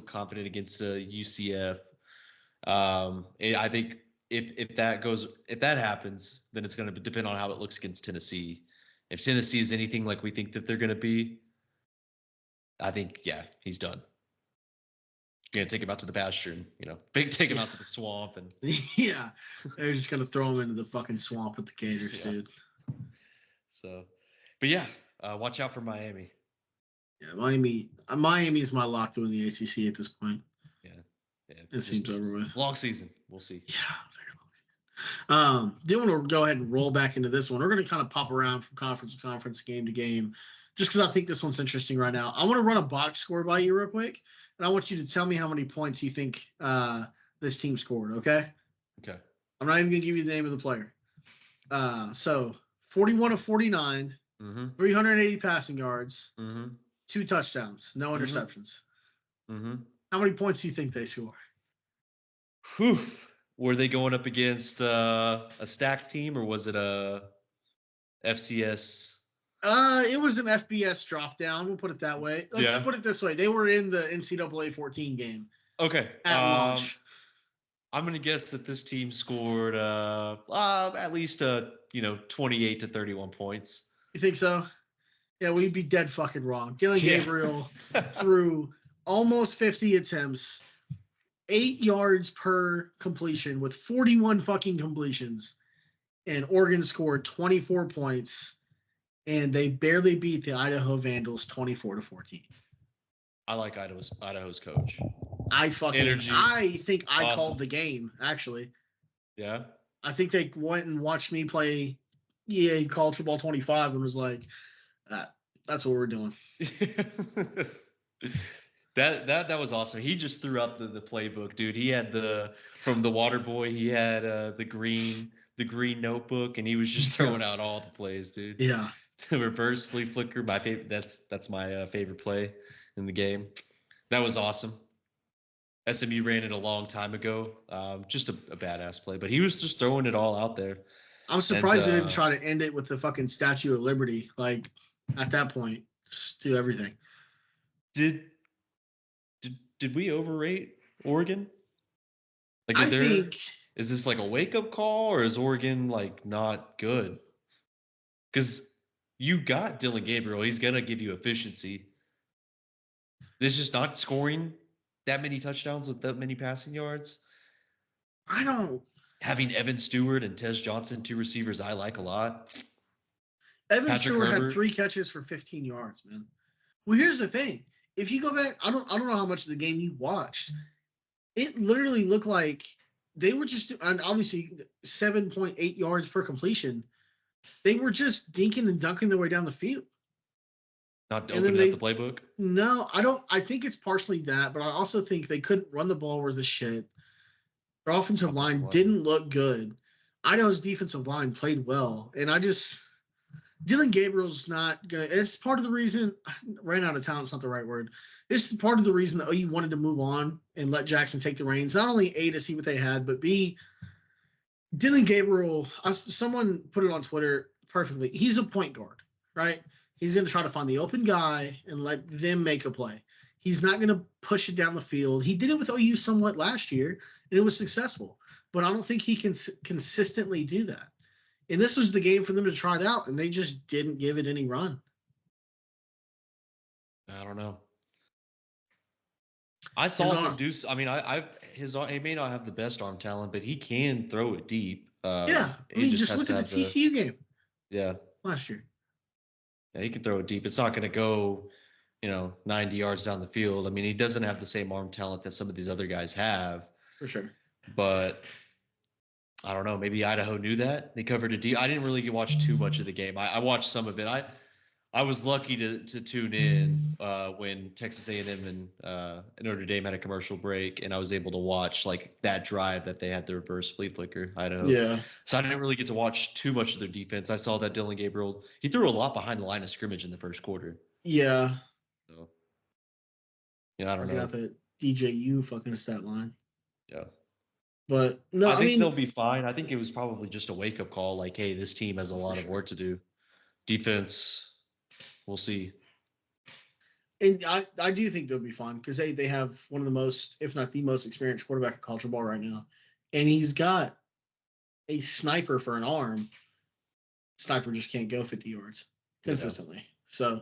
confident against UCF, I think if that happens, then it's going to depend on how it looks against Tennessee. If Tennessee is anything like we think that they're going to be, I think he's done. You're gonna take him out to the pasture and take him out to the swamp and
they're just gonna throw him into the fucking swamp with the Gators, dude.
So, but watch out for Miami.
Yeah, Miami is my lock to win the ACC at this point.
Yeah,
it seems over with.
Long season, we'll see.
Yeah, very long season. Then want to go ahead and roll back into this one. We're gonna kind of pop around from conference to conference, game to game, just because I think this one's interesting right now. I want to run a box score by you real quick. And I want you to tell me how many points you think this team scored, okay?
Okay.
I'm not even going to give you the name of the player. So 41 of 49, 380 passing yards, 2 touchdowns, no interceptions. How many points do you think they score?
Whew. Were they going up against a stacked team, or was it a FCS?
It was an FBS drop down. We'll put it that way. Let's put it this way. They were in the NCAA 14 game.
Okay.
At launch.
I'm going to guess that this team scored at least 28 to 31 points.
You think so? Yeah, we'd be dead fucking wrong. Dylan Gabriel threw almost 50 attempts, 8 yards per completion with 41 fucking completions, and Oregon scored 24 points. And they barely beat the Idaho Vandals 24-14.
I like Idaho's coach.
I think I called the game, actually.
Yeah.
I think they went and watched me play EA College Football 25 and was like, that's what we're doing.
That was awesome. He just threw out the playbook, dude. He had from the water boy, he had the green notebook, and he was just throwing out all the plays, dude.
Yeah.
The reverse flea flicker, my favorite. That's my favorite play in the game. That was awesome. SMU ran it a long time ago. Just a badass play, but he was just throwing it all out there.
I'm surprised they didn't try to end it with the fucking Statue of Liberty. Like at that point, just do everything.
Did we overrate Oregon? Like, is this like a wake up call, or is Oregon like not good? Because you got Dylan Gabriel. He's going to give you efficiency. It's just not scoring that many touchdowns with that many passing yards. Having Evan Stewart and Tez Johnson, 2 receivers I like a lot.
Evan Stewart had 3 catches for 15 yards, man. Well, here's the thing. If you go back, I don't know how much of the game you watched. It literally looked like they were just, and obviously 7.8 yards per completion. They were just dinking and dunking their way down the field.
Not opening up the playbook?
No, I think it's partially that, but I also think they couldn't run the ball worth a shit. Their offensive line didn't look good. Idaho's defensive line played well. And Dylan Gabriel's not going to – it's part of the reason – ran out of talent's not the right word. This is part of the reason that OU wanted to move on and let Jackson take the reins. Not only A, to see what they had, but B, Dylan Gabriel, someone put it on Twitter perfectly. He's a point guard, right? He's going to try to find the open guy and let them make a play. He's not going to push it down the field. He did it with OU somewhat last year, and it was successful. But I don't think he can consistently do that. And this was the game for them to try it out, and they just didn't give it any run.
I don't know. I saw him do. I mean, he may not have the best arm talent, but he can throw it deep.
Just look at the TCU game.
Yeah.
Last year.
Yeah, he can throw it deep. It's not going to go, 90 yards down the field. I mean, he doesn't have the same arm talent that some of these other guys have.
For sure.
But I don't know. Maybe Idaho knew that. They covered it deep. I didn't really watch too much of the game. I watched some of it. I was lucky to tune in when Texas A&M and Notre Dame had a commercial break, and I was able to watch like that drive that they had the reverse flea flicker. Idaho.
Yeah.
So I didn't really get to watch too much of their defense. I saw that Dylan Gabriel, he threw a lot behind the line of scrimmage in the first quarter.
Yeah.
So, I don't
I
know.
got that DJU fucking stat line.
Yeah.
But no,
I think
mean
they'll be fine. I think it was probably just a wake up call. Like, hey, this team has a lot of work to do. Defense, we'll see.
And I do think they'll be fine because they have one of the most, if not the most experienced quarterback in college football right now. And he's got a sniper for an arm. Sniper just can't go 50 yards consistently. So,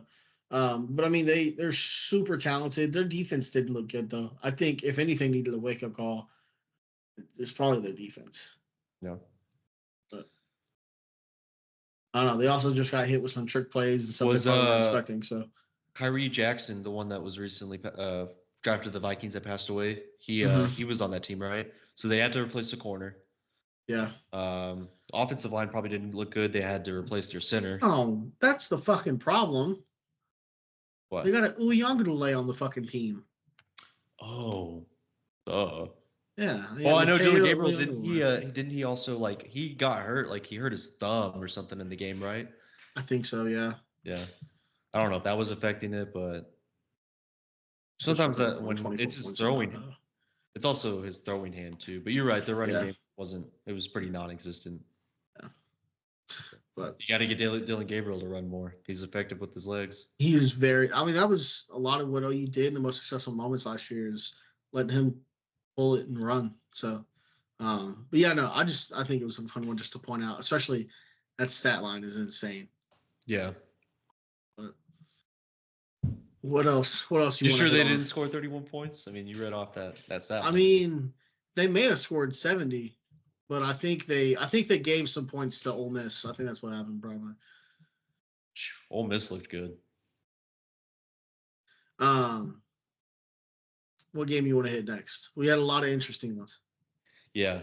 but I mean, they're super talented. Their defense didn't look good though. I think if anything needed a wake up call, it's probably their defense.
No.
But I don't know. They also just got hit with some trick plays and stuff they probably weren't expecting. So
Kyrie Jackson, the one that was recently drafted to the Vikings that passed away, he was on that team, right? So they had to replace the corner.
Yeah.
Offensive line probably didn't look good. They had to replace their center.
Oh, that's the fucking problem.
What?
They got an Uyunglele on the fucking team.
Oh.
Yeah.
Well, I know Dylan Gabriel didn't he also like he got hurt, like he hurt his thumb or something in the game, right?
I think so, yeah.
Yeah. I don't know if that was affecting it, but sometimes that when it's his throwing, it's also his throwing hand too. But you're right, the running game it was pretty non-existent.
Yeah. But
you got to get Dylan Gabriel to run more. He's effective with his legs.
He is very. I mean, that was a lot of what OU did in the most successful moments last year is letting him pull it and run. So, but yeah, no, I think it was a fun one just to point out, especially that stat line is insane.
Yeah.
But what else? What else?
You sure they didn't score 31 points? I mean, you read off that stat line.
I mean, they may have scored 70, but I think they gave some points to Ole Miss. I think that's what happened, probably.
Ole Miss looked good.
What game you want to hit next? We had a lot of interesting ones.
Yeah.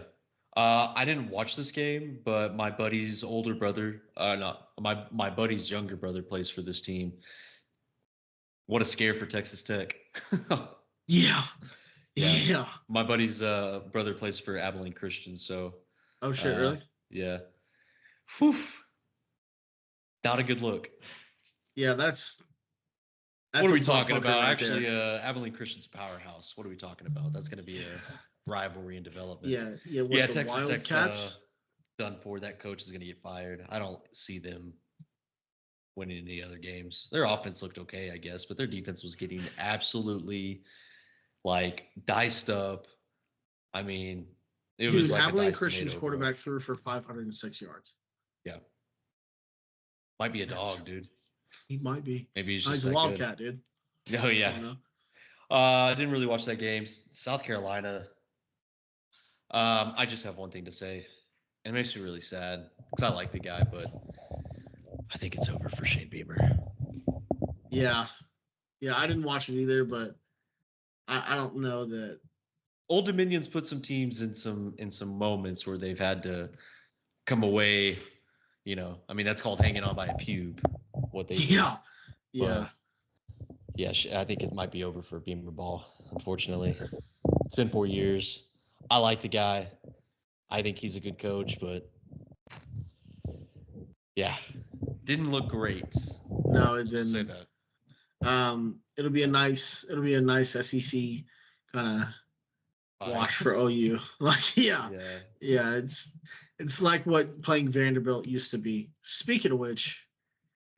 I didn't watch this game, but my buddy's older brother, my buddy's younger brother plays for this team. What a scare for Texas Tech.
Yeah.
My buddy's brother plays for Abilene Christian, so.
Oh shit! Really?
Yeah. Whew. Not a good look.
Yeah, that's
what are we talking about? Right. Actually, Abilene Christian's a powerhouse. What are we talking about? That's going to be a rivalry in development.
Yeah.
Texas Tech's done for. That coach is going to get fired. I don't see them winning any other games. Their offense looked okay, I guess, but their defense was getting absolutely like diced up. I mean, it was like
Abilene Christian's quarterback threw for 506 yards.
Yeah, might be a dog, dude.
He might be.
Maybe he's
a wildcat, dude.
Oh yeah. I didn't really watch that game. South Carolina. I just have one thing to say. It makes me really sad because I like the guy, but I think it's over for Shane Beamer.
Yeah, I didn't watch it either, but I don't know that.
Old Dominion's put some teams in some moments where they've had to come away. I mean that's called hanging on by a pube. What they do.
Yeah.
Yeah, I think it might be over for Beamer Ball. Unfortunately, it's been 4 years. I like the guy. I think he's a good coach, but yeah, didn't look great.
No, it didn't.
Say that.
It'll be a nice SEC kind of wash for OU. Like, yeah. It's like what playing Vanderbilt used to be. Speaking of which,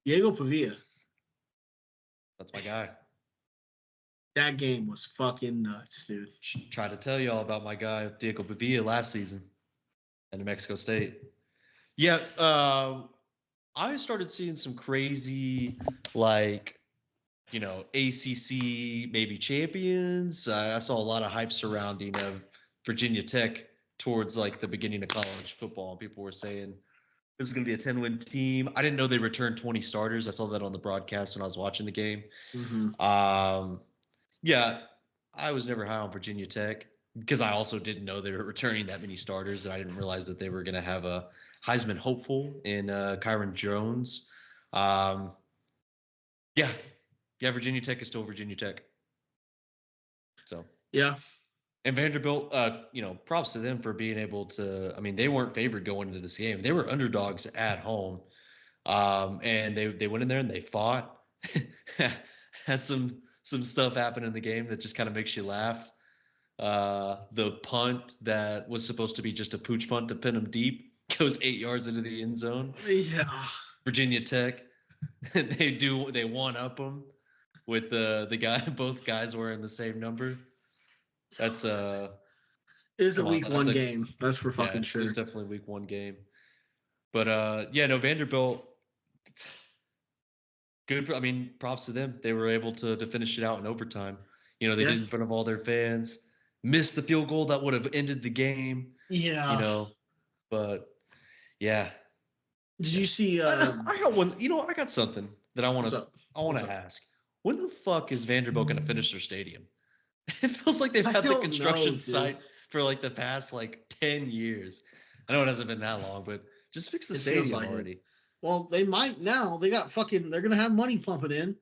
Diego Pavia.
That's my guy.
That game was fucking nuts, dude.
Tried to tell y'all about my guy, Diego Pavia, last season at New Mexico State. Yeah, I started seeing some crazy, like, ACC maybe champions. I saw a lot of hype surrounding of Virginia Tech towards, like, the beginning of college football. People were saying this is going to be a 10-win team. I didn't know they returned 20 starters. I saw that on the broadcast when I was watching the game.
Mm-hmm.
Yeah, I was never high on Virginia Tech because I also didn't know they were returning that many starters. And I didn't realize that they were going to have a Heisman hopeful in Kyron Jones. Yeah. Yeah, Virginia Tech is still Virginia Tech. So
yeah.
And Vanderbilt, props to them for being able to. I mean, they weren't favored going into this game. They were underdogs at home, and they went in there and they fought. Had some stuff happen in the game that just kind of makes you laugh. The punt that was supposed to be just a pooch punt to pin them deep goes 8 yards into the end zone.
Yeah.
Virginia Tech, they one up them with the guy. Both guys wearing the same number. That's
It's a
Come on,
week one game. That's for fucking sure.
It was definitely a week one game. But Vanderbilt, good. I mean, props to them. They were able to finish it out in overtime. They did in front of all their fans. Missed the field goal that would have ended the game.
Yeah.
But yeah.
Did you see?
I got one. I got something that I want to ask. When the fuck is Vanderbilt going to finish their stadium? It feels like they've had the construction site for like the past 10 years. I know it hasn't been that long, but just fix the stadium already.
Well, they might now. They got they're gonna have money pumping in.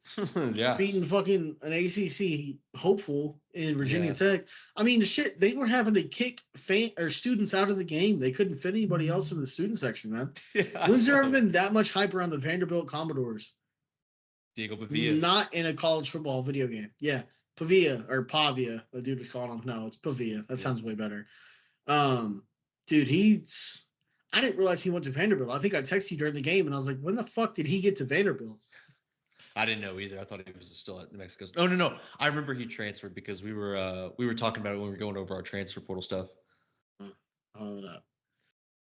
Yeah.
Beating fucking an ACC hopeful in Virginia Tech. I mean, shit, they were having to kick students out of the game. They couldn't fit anybody else in the student section, man. Yeah, when's there ever been that much hype around the Vanderbilt Commodores?
Diego Pavia.
Not in a college football video game. Yeah. Pavia. The dude was calling him. No, it's Pavia. That sounds way better. Dude, I didn't realize he went to Vanderbilt. I think I texted you during the game, and I was like, when the fuck did he get to Vanderbilt?
I didn't know either. I thought he was still at New Mexico. Oh, no. I remember he transferred because we were talking about it when we were going over our transfer portal stuff.
Oh, no.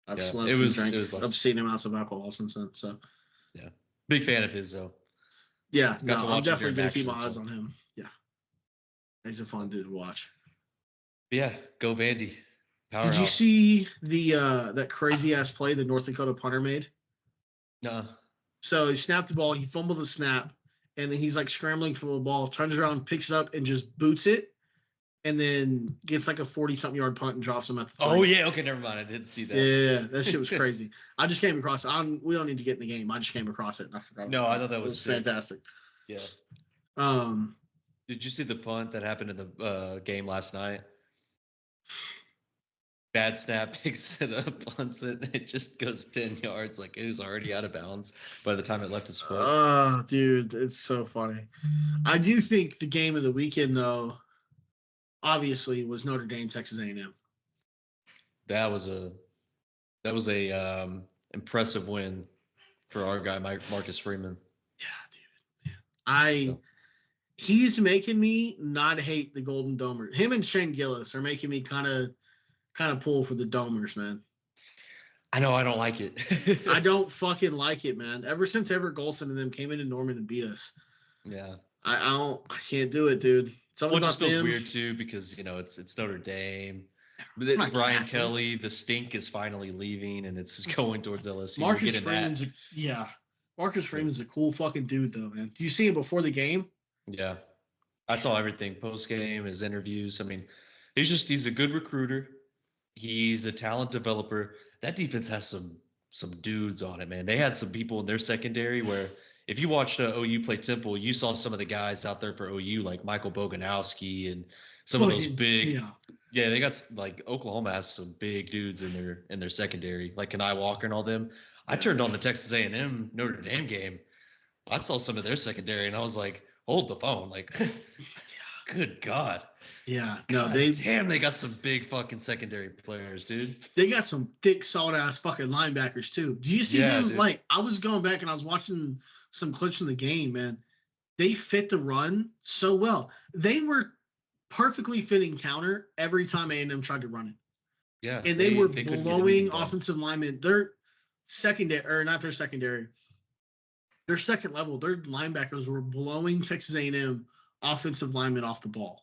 I've slept and drank obscene amounts of alcohol since then. So,
yeah, big fan of his though.
Yeah, I'm definitely gonna keep my eyes on him. Yeah, he's a fun dude to watch.
Yeah, go Vandy.
Powerhouse. Did you see that crazy ass play the North Dakota punter made?
No.
So he snapped the ball, he fumbled the snap, and then he's scrambling for the ball, turns around, picks it up, and just boots it, and then gets a 40-something yard punt and drops him at the 3.
Oh yeah, okay, never mind. I didn't see that.
Yeah, that shit was crazy. I just came across it. We don't need to get in the game. I just came across it and I forgot.
No, I thought that was
fantastic.
Yeah.
Did
you see the punt that happened in the game last night? Bad snap, picks it up, punts it. It just goes 10 yards. It was already out of bounds by the time it left his foot.
Oh, dude, it's so funny. I do think the game of the weekend, though, obviously, was Notre Dame, Texas A&M.
That was a impressive win for our guy, Marcus Freeman.
Yeah, dude. He's making me not hate the Golden Domer. Him and Shane Gillis are making me kind of pull for the Domers, man.
I know I don't like it.
I don't fucking like it, man. Ever since Everett Golson and them came into Norman and beat us.
Yeah.
I can't do it, dude.
Something about them. It just feels weird too because it's Notre Dame. But Brian Kelly, the stink is finally leaving and it's going towards LSU.
Marcus Freeman's a cool fucking dude though, man. Did you see him before the game?
Yeah. I saw everything post game, his interviews. I mean, he's a good recruiter. He's a talent developer. That defense has some dudes on it, man. They had some people in their secondary where if you watched OU play Temple, you saw some of the guys out there for OU like Michael Boganowski and some of those big. Yeah, they got Oklahoma has some big dudes in their secondary, like Kenai Walker and all them. I turned on the Texas A&M Notre Dame game. I saw some of their secondary and I was like, hold the phone, good God.
Yeah,
they got some big fucking secondary players, dude.
They got some thick, solid ass fucking linebackers too. Do you see them? Dude. I was going back and I was watching some clips from the game, man. They fit the run so well. They were perfectly fitting counter every time A&M tried to run it.
Yeah,
and they were blowing offensive linemen. Their secondary, or not their secondary, their second level, their linebackers were blowing Texas A&M offensive linemen off the ball.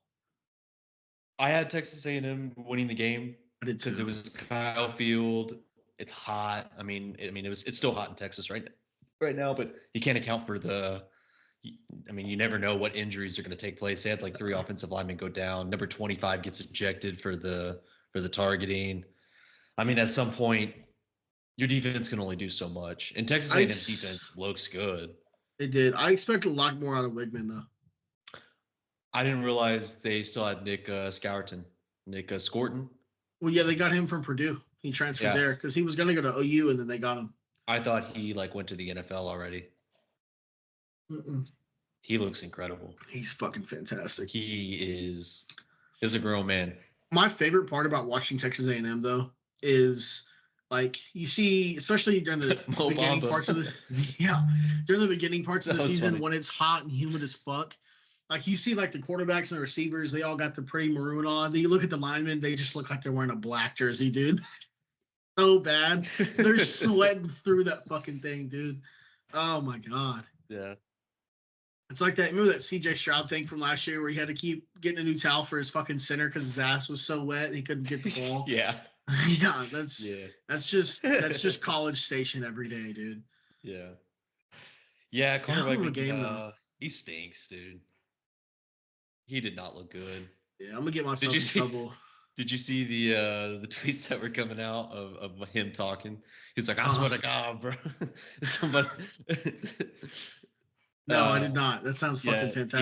I had Texas A&M winning the game because it was Kyle Field. It's hot. I mean, it's still hot in Texas right now, but you can't account for you never know what injuries are going to take place. They had 3 offensive linemen go down. Number 25 gets ejected for the targeting. I mean, at some point, your defense can only do so much. And Texas A&M defense looks good.
They did. I expected a lot more out of Wigman, though.
I didn't realize they still had Nick Scourton. Nick Scorton.
Well, yeah, they got him from Purdue. He transferred there because he was going to go to OU, and then they got him.
I thought he went to the NFL already.
Mm-mm.
He looks incredible.
He's fucking fantastic.
He is a grown man.
My favorite part about watching Texas A&M though is like you see, especially during the beginning parts of the during the beginning parts of the season when it's hot and humid as fuck. Like you see, like the quarterbacks and the receivers, they all got the pretty maroon on. Then you look at the linemen; they just look like they're wearing a black jersey, dude. So bad. They're sweating through that fucking thing, dude. Oh my god.
Yeah.
It's like that. Remember that CJ Stroud thing from last year where he had to keep getting a new towel for his fucking center because his ass was so wet and he couldn't get the ball.
Yeah.
Yeah, that's just College Station every day, dude.
Yeah. Yeah, Connor
game,
he stinks, dude. He did not look good.
Yeah, I'm gonna get myself in trouble.
Did you see the tweets that were coming out of him talking? He's like, I swear to God, bro. Somebody.
No, I did not. That sounds fucking fantastic.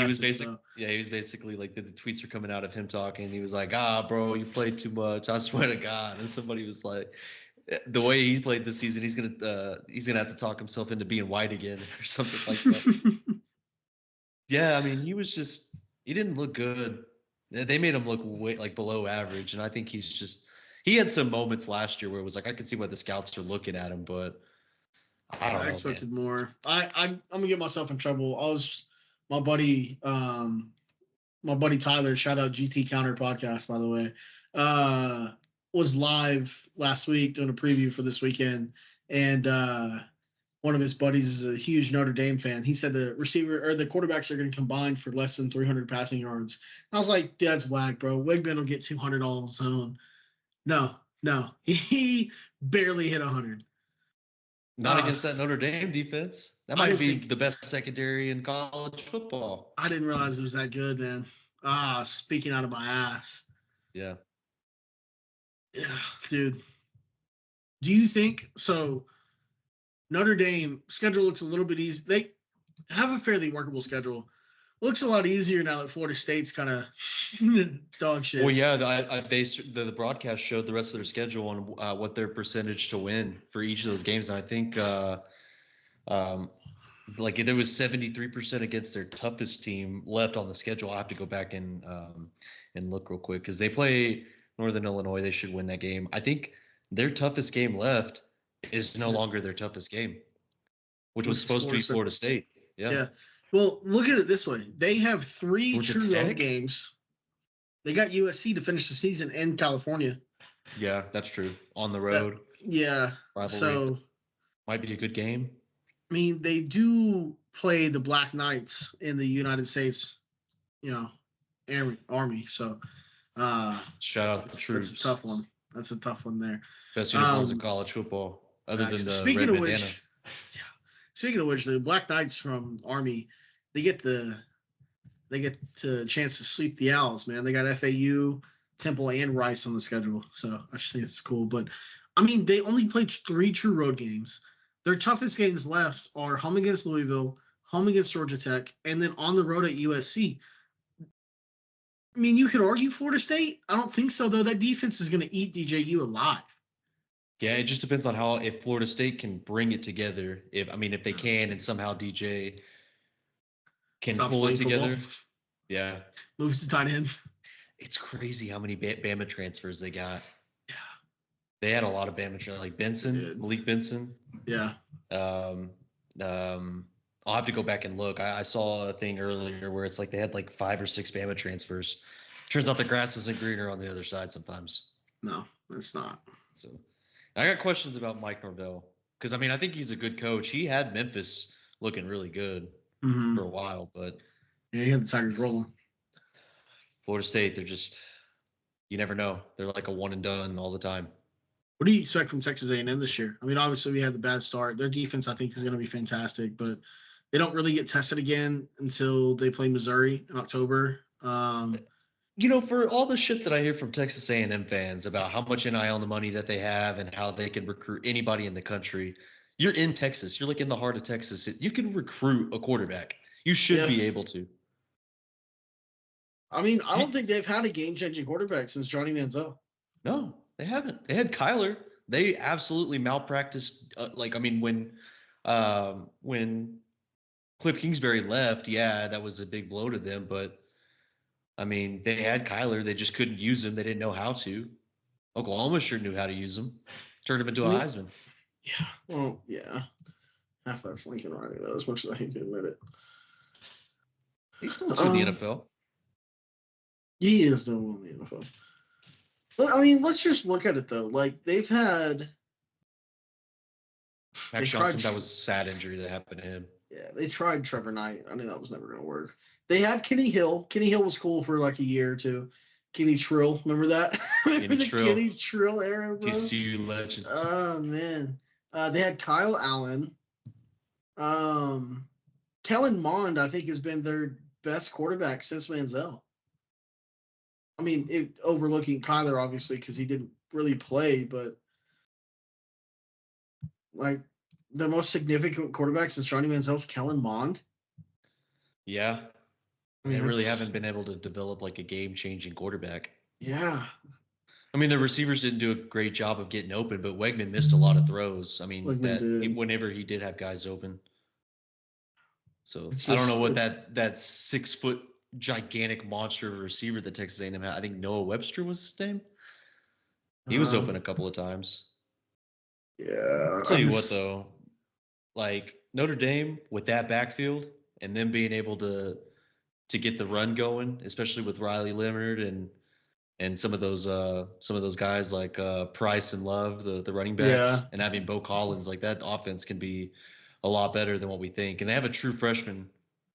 He was basically like the tweets were coming out of him talking. He was like, bro, you played too much. I swear to God. And somebody was like, the way he played this season, he's gonna have to talk himself into being white again or something like that. Yeah, I mean, he didn't look good. They made him look way like below average, and I think he had some moments last year where it was like I could see why the scouts are looking at him, but I don't know.
I expected more. I'm gonna get myself in trouble. My buddy Tyler, shout out GT Counter Podcast, by the way, was live last week doing a preview for this weekend, and one of his buddies is a huge Notre Dame fan. He said the receiver or the quarterbacks are going to combine for less than 300 passing yards. I was like, that's whack, bro. Wigman will get 200 on his own. No, he barely hit 100.
Not against that Notre Dame defense. That might be the best secondary in college football.
I didn't realize it was that good, man. Speaking out of my ass.
Yeah.
Yeah, dude. Do you think so? Notre Dame schedule looks a little bit easy. They have a fairly workable schedule. Looks a lot easier now that Florida State's kind of dog shit.
Well, yeah, the broadcast showed the rest of their schedule on what their percentage to win for each of those games. And I think like there was 73% against their toughest team left on the schedule. I have to go back and look real quick because they play Northern Illinois. They should win that game. I think their toughest game left is no longer their toughest game, which was supposed to be Florida State. Yeah.
Well, look at it this way. They have 3 true road games. They got USC to finish the season in California.
Yeah, that's true. On the road.
Yeah.
Rivalry. So might be a good game.
I mean, they do play the Black Knights in the United States, Army. So
shout out the troops.
That's a tough one. That's a tough one there.
Best uniforms in college football, other than the red bandana.
Speaking of which, the Black Knights from Army, they get the chance to sweep the Owls, man. They got FAU, Temple, and Rice on the schedule, so I just think it's cool. But I mean, they only played 3 true road games. Their toughest games left are home against Louisville, home against Georgia Tech, and then on the road at USC. I mean, you could argue Florida State. I don't think so, though. That defense is going to eat DJU alive.
Yeah, it just depends on if Florida State can bring it together. If they can, and somehow DJ can pull it together. Football. Yeah.
Moves to tight end.
It's crazy how many Bama transfers they got. Yeah. They had a lot of Bama transfers, like Benson, Malik Benson.
Yeah.
I'll have to go back and look. I saw a thing earlier where it's like they had like 5 or 6 Bama transfers. Turns out the grass isn't greener on the other side sometimes.
No, it's not.
So I got questions about Mike Norvell because, I mean, I think he's a good coach. He had Memphis looking really good for a while, but
yeah, he had the Tigers rolling.
Florida State, they're just you never know. They're like a one and done all the time.
What do you expect from Texas A&M this year? I mean, obviously we had the bad start. Their defense, I think, is going to be fantastic, but they don't really get tested again until they play Missouri in October.
For all the shit that I hear from Texas A&M fans about how much NIL on the money that they have and how they can recruit anybody in the country, You're in Texas. You're like in the heart of Texas. You can recruit a quarterback. You should be able to.
I mean, I don't think they've had a game-changing quarterback since Johnny Manziel.
No, they haven't. They had Kyler. They absolutely malpracticed. When Cliff Kingsbury left, yeah, that was a big blow to them. But I mean, they had Kyler. They just couldn't use him. They didn't know how to. Oklahoma sure knew how to use him. Turned him into a Heisman.
Yeah. Well, yeah. Half that's Lincoln Riley, though, as much as I hate to admit it.
He's still to the NFL.
He is no one in the NFL. I mean, let's just look at it, though. Like, they've had...
Max Johnson, that was a sad injury that happened to him.
Yeah, they tried Trevor Knight. I knew that was never going to work. They had Kenny Hill. Kenny Hill was cool for like a year or two. Kenny Trill, remember that? Remember the Kenny Trill era, bro?
TCU legend.
Oh, man. They had Kyle Allen. Kellen Mond, I think, has been their best quarterback since Manziel. I mean, overlooking Kyler, obviously, because he didn't really play, but like the most significant quarterback since Johnny Manziel's Kellen Mond.
Yeah. I mean, they really haven't been able to develop like a game-changing quarterback.
Yeah.
I mean, the receivers didn't do a great job of getting open, but Wegman missed a lot of throws. I mean, whenever he did have guys open. So I don't know what that 6-foot gigantic monster of a receiver that Texas A&M had. I think Noah Webster was his name. He was open a couple of times.
Yeah.
I'll tell you what, though. Like, Notre Dame, with that backfield, and them being able to get the run going, especially with Riley Leonard and some of those guys like Price and Love, the running backs, and having Bo Collins, like that offense can be a lot better than what we think. And they have a true freshman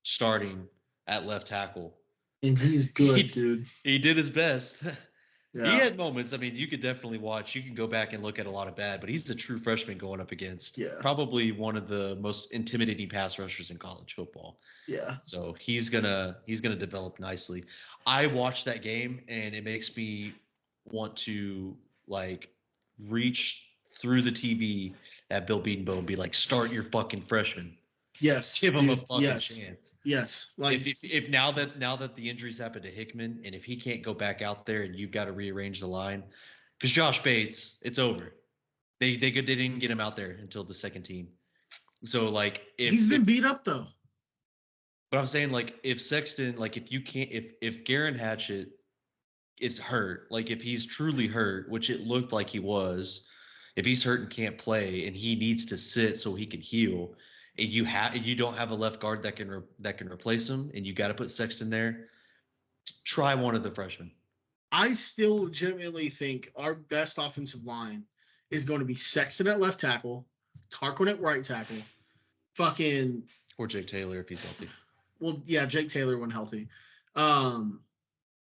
starting at left tackle.
And he's good, dude.
He did his best. Yeah. He had moments. I mean, you could definitely watch. You can go back and look at a lot of bad, but he's a true freshman going up against probably one of the most intimidating pass rushers in college football.
Yeah.
So he's gonna develop nicely. I watched that game and it makes me want to like reach through the TV at Bill Bedenbaugh and be like, start your fucking freshman.
Yes.
Give him a fucking chance.
Yes. Like
if now that the injuries happened to Hickman, and if he can't go back out there and you've got to rearrange the line, because Josh Bates, it's over. They didn't get him out there until the second team. So like
he's been beat up though.
But I'm saying like if Sexton, like if Garen Hatchett is hurt, like if he's truly hurt, which it looked like he was, if he's hurt and can't play and he needs to sit so he can heal, and you don't have a left guard that can replace him, and you got to put Sexton there, try one of the freshmen.
I still legitimately think our best offensive line is going to be Sexton at left tackle, Tarquin at right tackle,
or Jake Taylor if he's healthy.
Well, yeah, Jake Taylor when healthy. I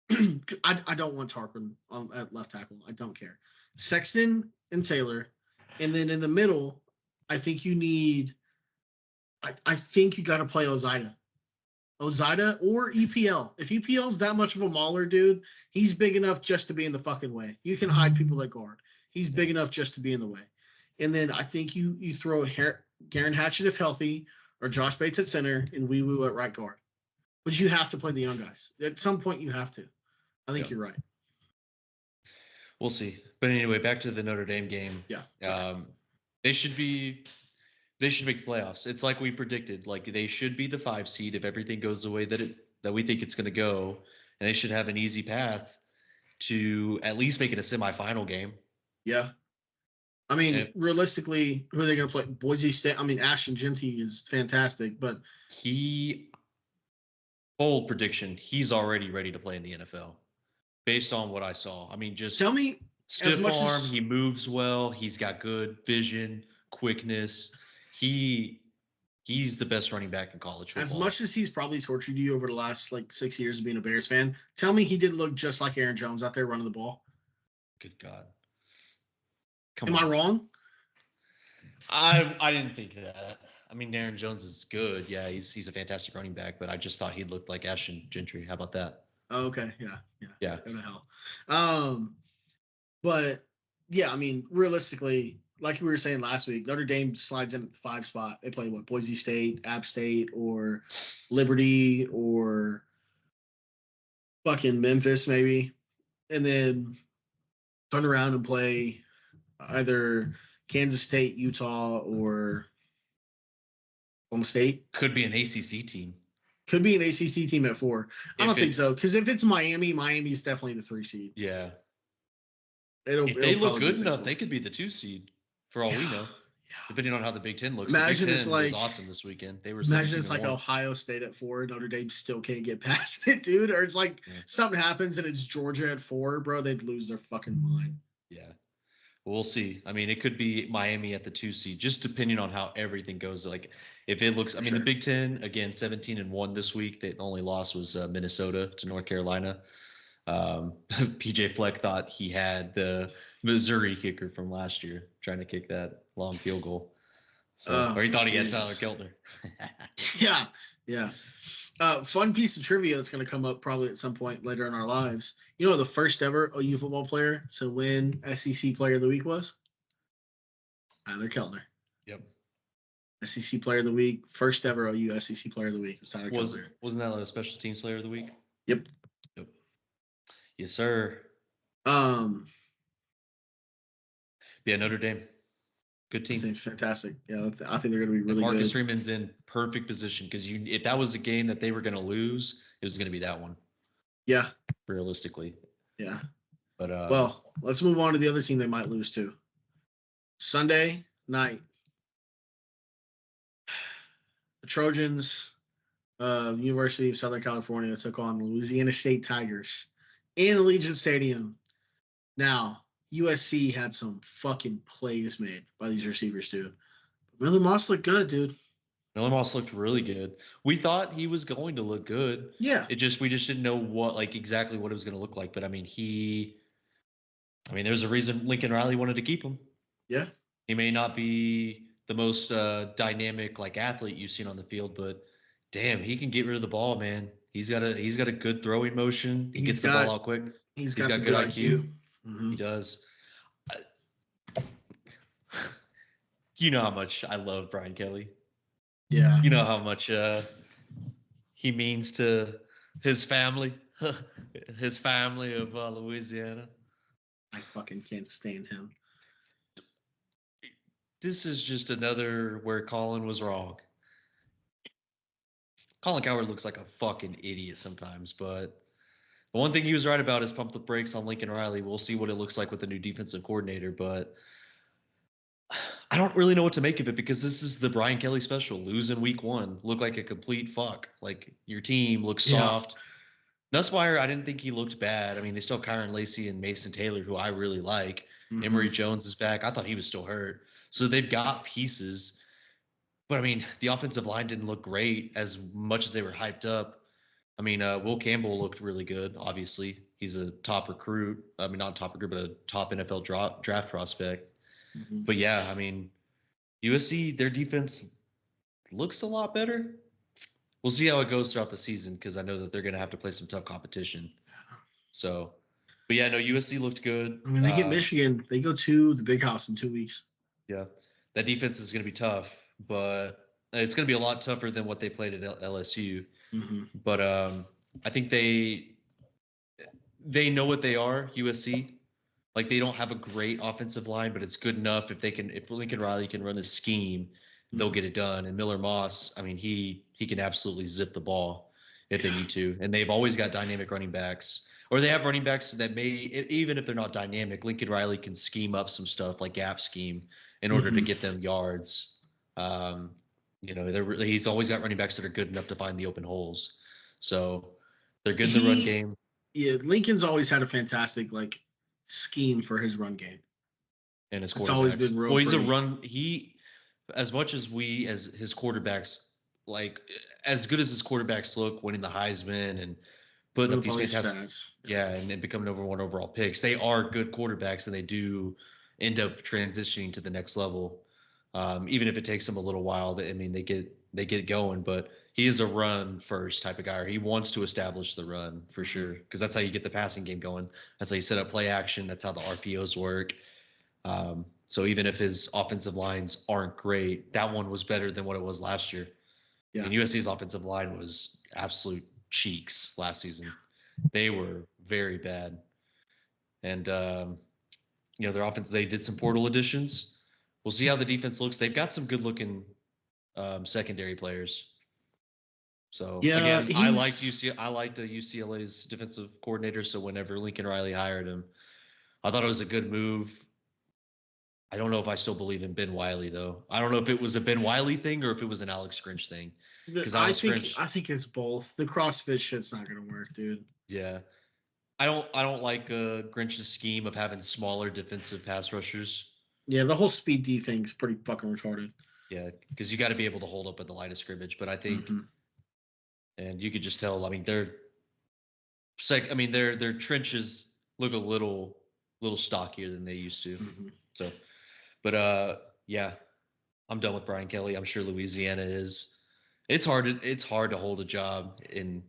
don't want Tarquin at left tackle. I don't care. Sexton and Taylor, and then in the middle, I think you need. I think you got to play Ozida or EPL. If EPL's that much of a mauler, dude, he's big enough just to be in the fucking way. You can hide people at guard. He's big enough just to be in the way. And then I think you throw Garen Hatchett if healthy, or Josh Bates at center, and Wee Woo at right guard. But you have to play the young guys. At some point, you have to. I think you're right.
We'll see. But anyway, back to the Notre Dame game.
Yeah.
They should make the playoffs. It's like we predicted. Like they should be the 5 seed if everything goes the way that we think it's going to go, and they should have an easy path to at least make it a semifinal game.
Yeah. I mean, realistically, who are they going to play? Boise State. I mean, Ashton Jeanty is fantastic, but
bold prediction, he's already ready to play in the NFL based on what I saw. I mean, just
tell me,
stiff arm, he moves well, he's got good vision, quickness. He's the best running back in college football.
As much as he's probably tortured you over the last 6 years of being a Bears fan, tell me he didn't look just like Aaron Jones out there running the ball.
Good God.
Am I wrong?
I didn't think that. I mean, Aaron Jones is good. Yeah, he's a fantastic running back, but I just thought he looked like Ashton Gentry. How about that?
Oh, okay. Yeah.
Go
to hell. But yeah, I mean, realistically, like we were saying last week, Notre Dame slides in at the 5 spot. They play what, Boise State, App State, or Liberty, or fucking Memphis maybe, and then turn around and play either Kansas State, Utah, or Oklahoma State.
Could be an ACC team.
Could be an ACC team at 4. I don't think so, because if it's Miami, Miami's definitely the 3 seed.
Yeah.
If
they look good enough, they could be the 2 seed for all we know. Yeah. Depending on how the Big Ten looks.
Imagine
the Big
it's
Ten
like
was awesome this weekend. They were
imagine it's like Ohio State at 4, Notre Dame still can't get past it, dude. Or it's like something happens and it's Georgia at 4, bro. They'd lose their fucking mind.
Yeah. We'll see. I mean, it could be Miami at the 2 seed, just depending on how everything goes. Like, if it looks, the Big Ten again, 17-1 this week. The only loss was Minnesota to North Carolina. PJ Fleck thought he had the Missouri kicker from last year trying to kick that long field goal. So, or he thought he had Tyler Keltner.
Yeah. Fun piece of trivia that's going to come up probably at some point later in our lives. You know, the first ever OU football player to win SEC Player of the Week was Tyler Keltner.
Yep.
SEC Player of the Week, first ever OU SEC Player of the Week was Tyler Keltner.
Wasn't that a special teams Player of the Week?
Yep.
Yes, sir.
Yeah,
Notre Dame. Good team.
Fantastic. Yeah, I think they're going to be really good.
Marcus Freeman's in perfect position because if that was a game that they were going to lose, it was going to be that one.
Yeah.
Realistically.
Yeah.
But
well, let's move on to the other team they might lose to. Sunday night. The Trojans of University of Southern California took on the Louisiana State Tigers in Allegiant Stadium. Now, USC had some fucking plays made by these receivers, dude. Miller Moss looked good, dude.
Miller Moss looked really good. We thought he was going to look good.
Yeah.
We just didn't know exactly what it was going to look like. But there's a reason Lincoln Riley wanted to keep him.
Yeah.
He may not be the most dynamic athlete you've seen on the field, but damn, he can get rid of the ball, man. He's got a good throwing motion. He gets the ball out quick.
He's got good IQ.
Mm-hmm. He does. You know how much I love Brian Kelly.
Yeah.
You know how much he means to his family, his family of Louisiana.
I fucking can't stand him.
This is just another where Colin was wrong. Colin Cowherd looks like a fucking idiot sometimes, but the one thing he was right about is pump the brakes on Lincoln Riley. We'll see what it looks like with the new defensive coordinator, but I don't really know what to make of it because this is the Brian Kelly special. Lose in week 1. Look like a complete fuck. Like, your team looks soft. Nussmeier, I didn't think he looked bad. They still have Kyron Lacey and Mason Taylor, who I really like. Mm-hmm. Emory Jones is back. I thought he was still hurt. So they've got pieces. But, the offensive line didn't look great as much as they were hyped up. Will Campbell looked really good, obviously. He's a top recruit. Not top recruit, but a top NFL draft prospect. Mm-hmm. But, yeah, USC, their defense looks a lot better. We'll see how it goes throughout the season because I know that they're going to have to play some tough competition. So, but, yeah, no, USC looked good.
They get Michigan. They go to the Big House in 2 weeks.
Yeah, that defense is going to be tough, but it's going to be a lot tougher than what they played at LSU. Mm-hmm. But I think they know what they are, USC. They don't have a great offensive line, but it's good enough if Lincoln Riley can run a scheme, they'll get it done. And Miller Moss, he can absolutely zip the ball if they need to. And they've always got dynamic running backs. Or they have running backs that may, even if they're not dynamic, Lincoln Riley can scheme up some stuff like gap scheme in order to get them yards. He's always got running backs that are good enough to find the open holes. So they're good in the run game.
Yeah, Lincoln's always had a fantastic scheme for his run game.
And his quarterbacks.
It's always been real.
Well, he's a run. As much as his quarterbacks, as good as his quarterbacks look, winning the Heisman and putting up these fantastic stats. Yeah, and becoming number 1 overall picks. They are good quarterbacks, and they do end up transitioning to the next level. Even if it takes them a little while, they get going. But he is a run first type of guy. Or he wants to establish the run for sure, because that's how you get the passing game going. That's how you set up play action. That's how the RPOs work. So even if his offensive lines aren't great, that one was better than what it was last year. Yeah. And USC's offensive line was absolute cheeks last season. They were very bad. And, their offense, they did some portal additions. We'll see how the defense looks. They've got some good-looking secondary players. So, again, I liked UCLA's defensive coordinator, so whenever Lincoln Riley hired him, I thought it was a good move. I don't know if I still believe in Ben Wiley, though. I don't know if it was a Ben Wiley thing or if it was an Alex Grinch thing.
I think it's both. The CrossFit shit's not gonna work, dude.
Yeah, I don't like Grinch's scheme of having smaller defensive pass rushers.
Yeah, the whole speed D thing's pretty fucking retarded.
Yeah, because you got to be able to hold up at the line of scrimmage. But I think, and you could just tell. I mean, their trenches look a little stockier than they used to. So. But yeah, I'm done with Brian Kelly. I'm sure Louisiana is. It's hard to hold a job in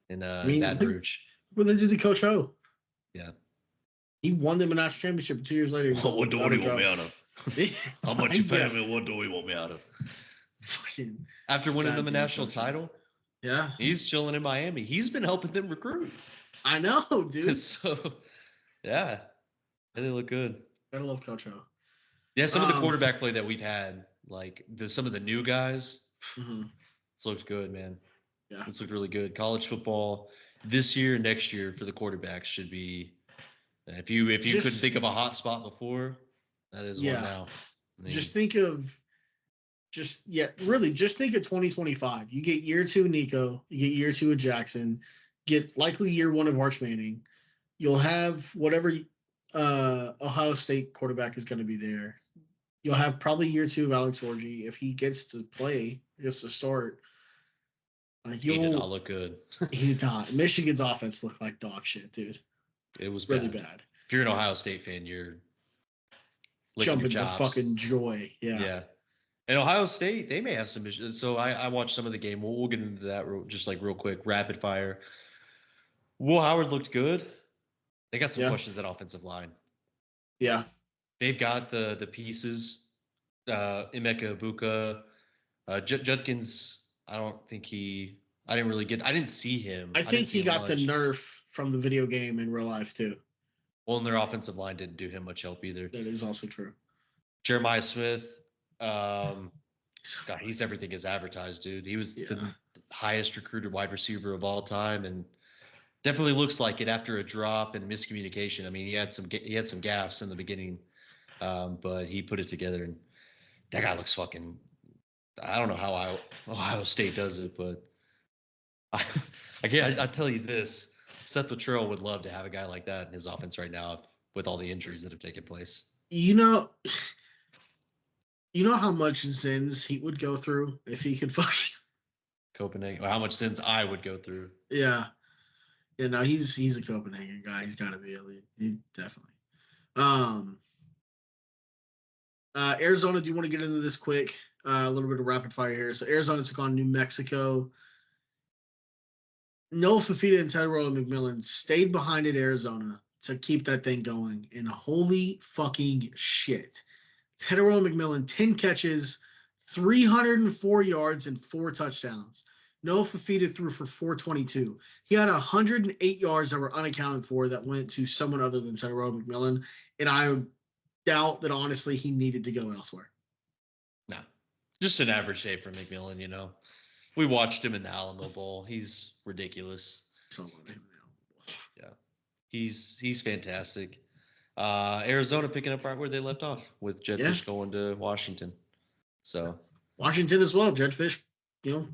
Baton Rouge.
What they did to Coach O.
Yeah.
He won them a national championship 2 years later.
What do we want me out of? How much you paying me? What do we want me out of?
Fucking
after winning them a national title.
Yeah.
He's chilling in Miami. He's been helping them recruit.
I know, dude.
So yeah. They look good.
Gotta love Coach O.
Yeah, some of the quarterback play that we've had, like some of the new guys, it's looked good, man.
Yeah,
it's looked really good. College football this year, next year for the quarterbacks should be. If you couldn't think of a hot spot before, that is one now. I mean,
just think of 2025. You get year 2 of Nico, you get year 2 of Jackson, get likely year 1 of Arch Manning. You'll have whatever Ohio State quarterback is going to be there. You'll have probably year 2 of Alex Orji if he gets to play, gets to start.
He did not look good.
He did not. Michigan's offense looked like dog shit, dude.
It was
really bad.
If you're an Ohio State fan, you're
jumping for fucking joy. Yeah.
Yeah. And Ohio State, they may have some issues. So I watched some of the game. We'll get into that just like real quick, rapid fire. Will Howard looked good. They got some questions at offensive line.
Yeah.
They've got the pieces. Emeka Ibuka. Judkins, I didn't see him.
I think he got the nerf from the video game in real life too.
Well, and their offensive line didn't do him much help either.
That is also true.
Jeremiah Smith, God, he's everything as advertised, dude. He was the highest recruited wide receiver of all time, and definitely looks like it after a drop and miscommunication. I mean, he had some gaffes in the beginning, but he put it together, and that guy looks fucking. I don't know how Ohio State does it, but I tell you this. Seth Luttrell would love to have a guy like that in his offense right now with all the injuries that have taken place.
You know how much sins he would go through if he could fucking
Copenhagen. Or how much sins I would go through.
Yeah. Yeah, no, he's a Copenhagen guy. He's got to be elite. He definitely. Arizona, do you want to get into this quick? A little bit of rapid fire here. So Arizona took on New Mexico. Noah Fafita and Tedrow McMillan stayed behind at Arizona to keep that thing going. And holy fucking shit. Tedrow McMillan, 10 catches, 304 yards, and 4 touchdowns. Noah Fafita threw for 422. He had 108 yards that were unaccounted for that went to someone other than Tedrow McMillan. And I doubt that, honestly, he needed to go elsewhere.
No. Just an average day for McMillan, you know. We watched him in the Alamo Bowl. He's ridiculous. Yeah. He's fantastic. Arizona picking up right where they left off with Jedfish going to Washington. So
Washington as well. Jedfish,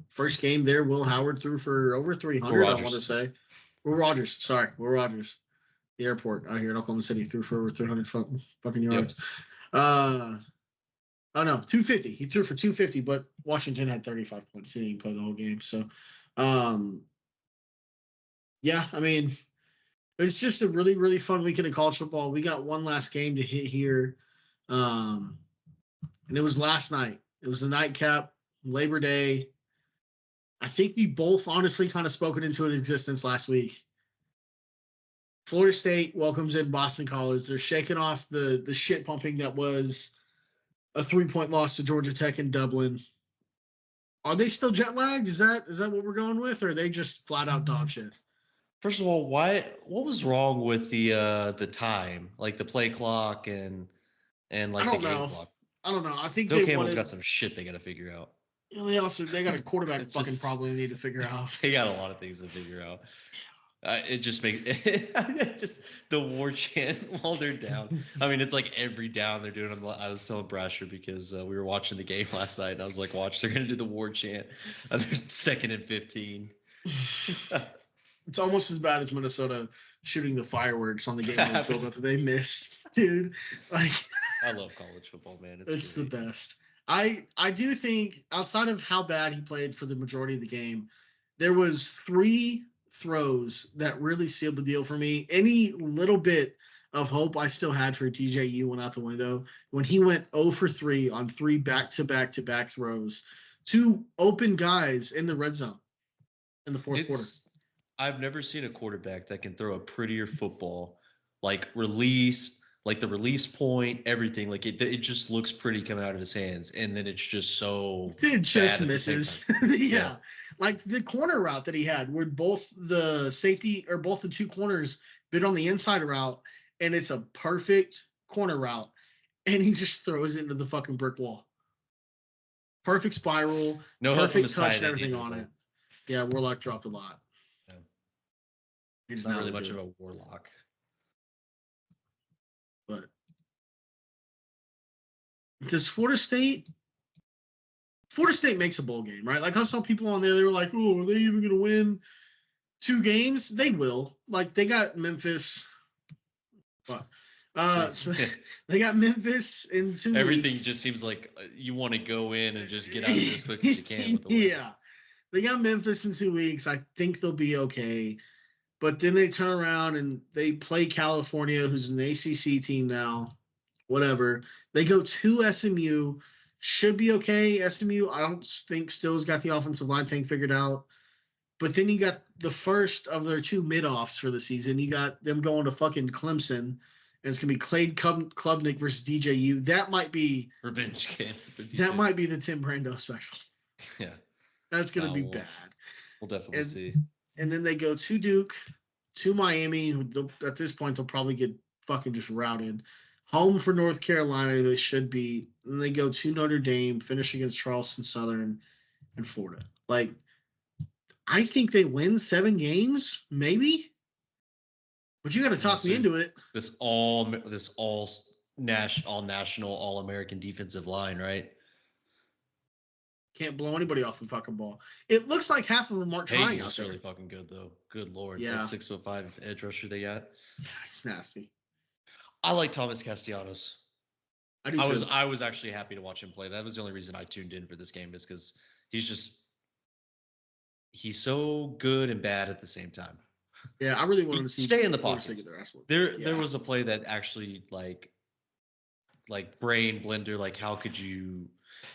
first game there. Will Howard threw for over 300, I want to say. Will Rogers. The airport out here in Oklahoma City threw for over 300 fucking yards. Yep. Oh, no, 250. He threw for 250, but Washington had 35 points. He didn't play the whole game. So, yeah, I mean, it's just a really, really fun weekend of college football. We got one last game to hit here, and it was last night. It was the nightcap, Labor Day. I think we both honestly kind of spoke it into existence last week. Florida State welcomes in Boston College. They're shaking off the shit pumping that was a 3-point loss to Georgia Tech in Dublin. Are they still jet lagged? Is that what we're going with, or are they just flat out dog shit?
First of all, what was wrong with the time, like the play clock and like the game clock?
I don't know. I think
Phil Campbell's got some shit they got to figure out.
They got a quarterback fucking problem they need to figure out.
They got a lot of things to figure out. It just makes just the war chant while they're down. I mean, it's like every down they're doing. I was telling Brasher because we were watching the game last night, and I was like, "Watch, they're gonna do the war chant." They're 2nd and 15.
It's almost as bad as Minnesota shooting the fireworks on the game on the field that they missed, dude. Like,
I love college football, man.
It's the best. I do think outside of how bad he played for the majority of the game, there was 3 throws that really sealed the deal for me. Any little bit of hope I still had for DJU went out the window when he went 0 for 3 on 3 back-to-back throws to open guys in the red zone in the fourth quarter.
I've never seen a quarterback that can throw a prettier football, like release, like the release point, everything. Like it just looks pretty coming out of his hands, and then it's just so
it just misses. Yeah, like the corner route that he had, where both the safety or both the 2 corners bit on the inside route, and it's a perfect corner route, and he just throws it into the fucking brick wall. Perfect spiral, perfect touch, and everything on it. Yeah, Warlock dropped a lot. Yeah.
He's not really much of a Warlock.
But does Florida State makes a bowl game, right? Like I saw people on there, they were like, "Oh, are they even going to win 2 games?" They will. Like they got Memphis. But so they got Memphis in 2
Everything
weeks.
just seems like you want to go in and just get out of there as quick as you can with the
win. Yeah. They got Memphis in 2 weeks. I think they'll be okay. But then they turn around and they play California, who's an ACC team now. Whatever. They go to SMU. Should be okay. SMU, I don't think still's got the offensive line thing figured out. But then you got the first of their 2 mid-offs for the season. You got them going to fucking Clemson. And it's going to be Clay Klubnik versus DJU. That might be
revenge game.
That might be the Tim Brando special.
Yeah.
That's going to be bad.
We'll definitely see.
And then they go to Duke, to Miami. At this point, they'll probably get fucking just routed. Home for North Carolina, they should be. And they go to Notre Dame, finish against Charleston Southern and Florida. Like, I think they win 7 games, maybe. But you got to talk me into it.
This all national, all American defensive line, right?
Can't blow anybody off the fucking ball. It looks like half of them aren't trying.
Looks really fucking good though. Good lord.
Yeah.
That 6'5" edge rusher they got.
Yeah, it's nasty.
I like Thomas Castellanos.
I do too.
I was actually happy to watch him play. That was the only reason I tuned in for this game, is because he's so good and bad at the same time.
Yeah, I really wanted to see
stay in the pocket. There was a play that actually like brain blender. Like, how could you?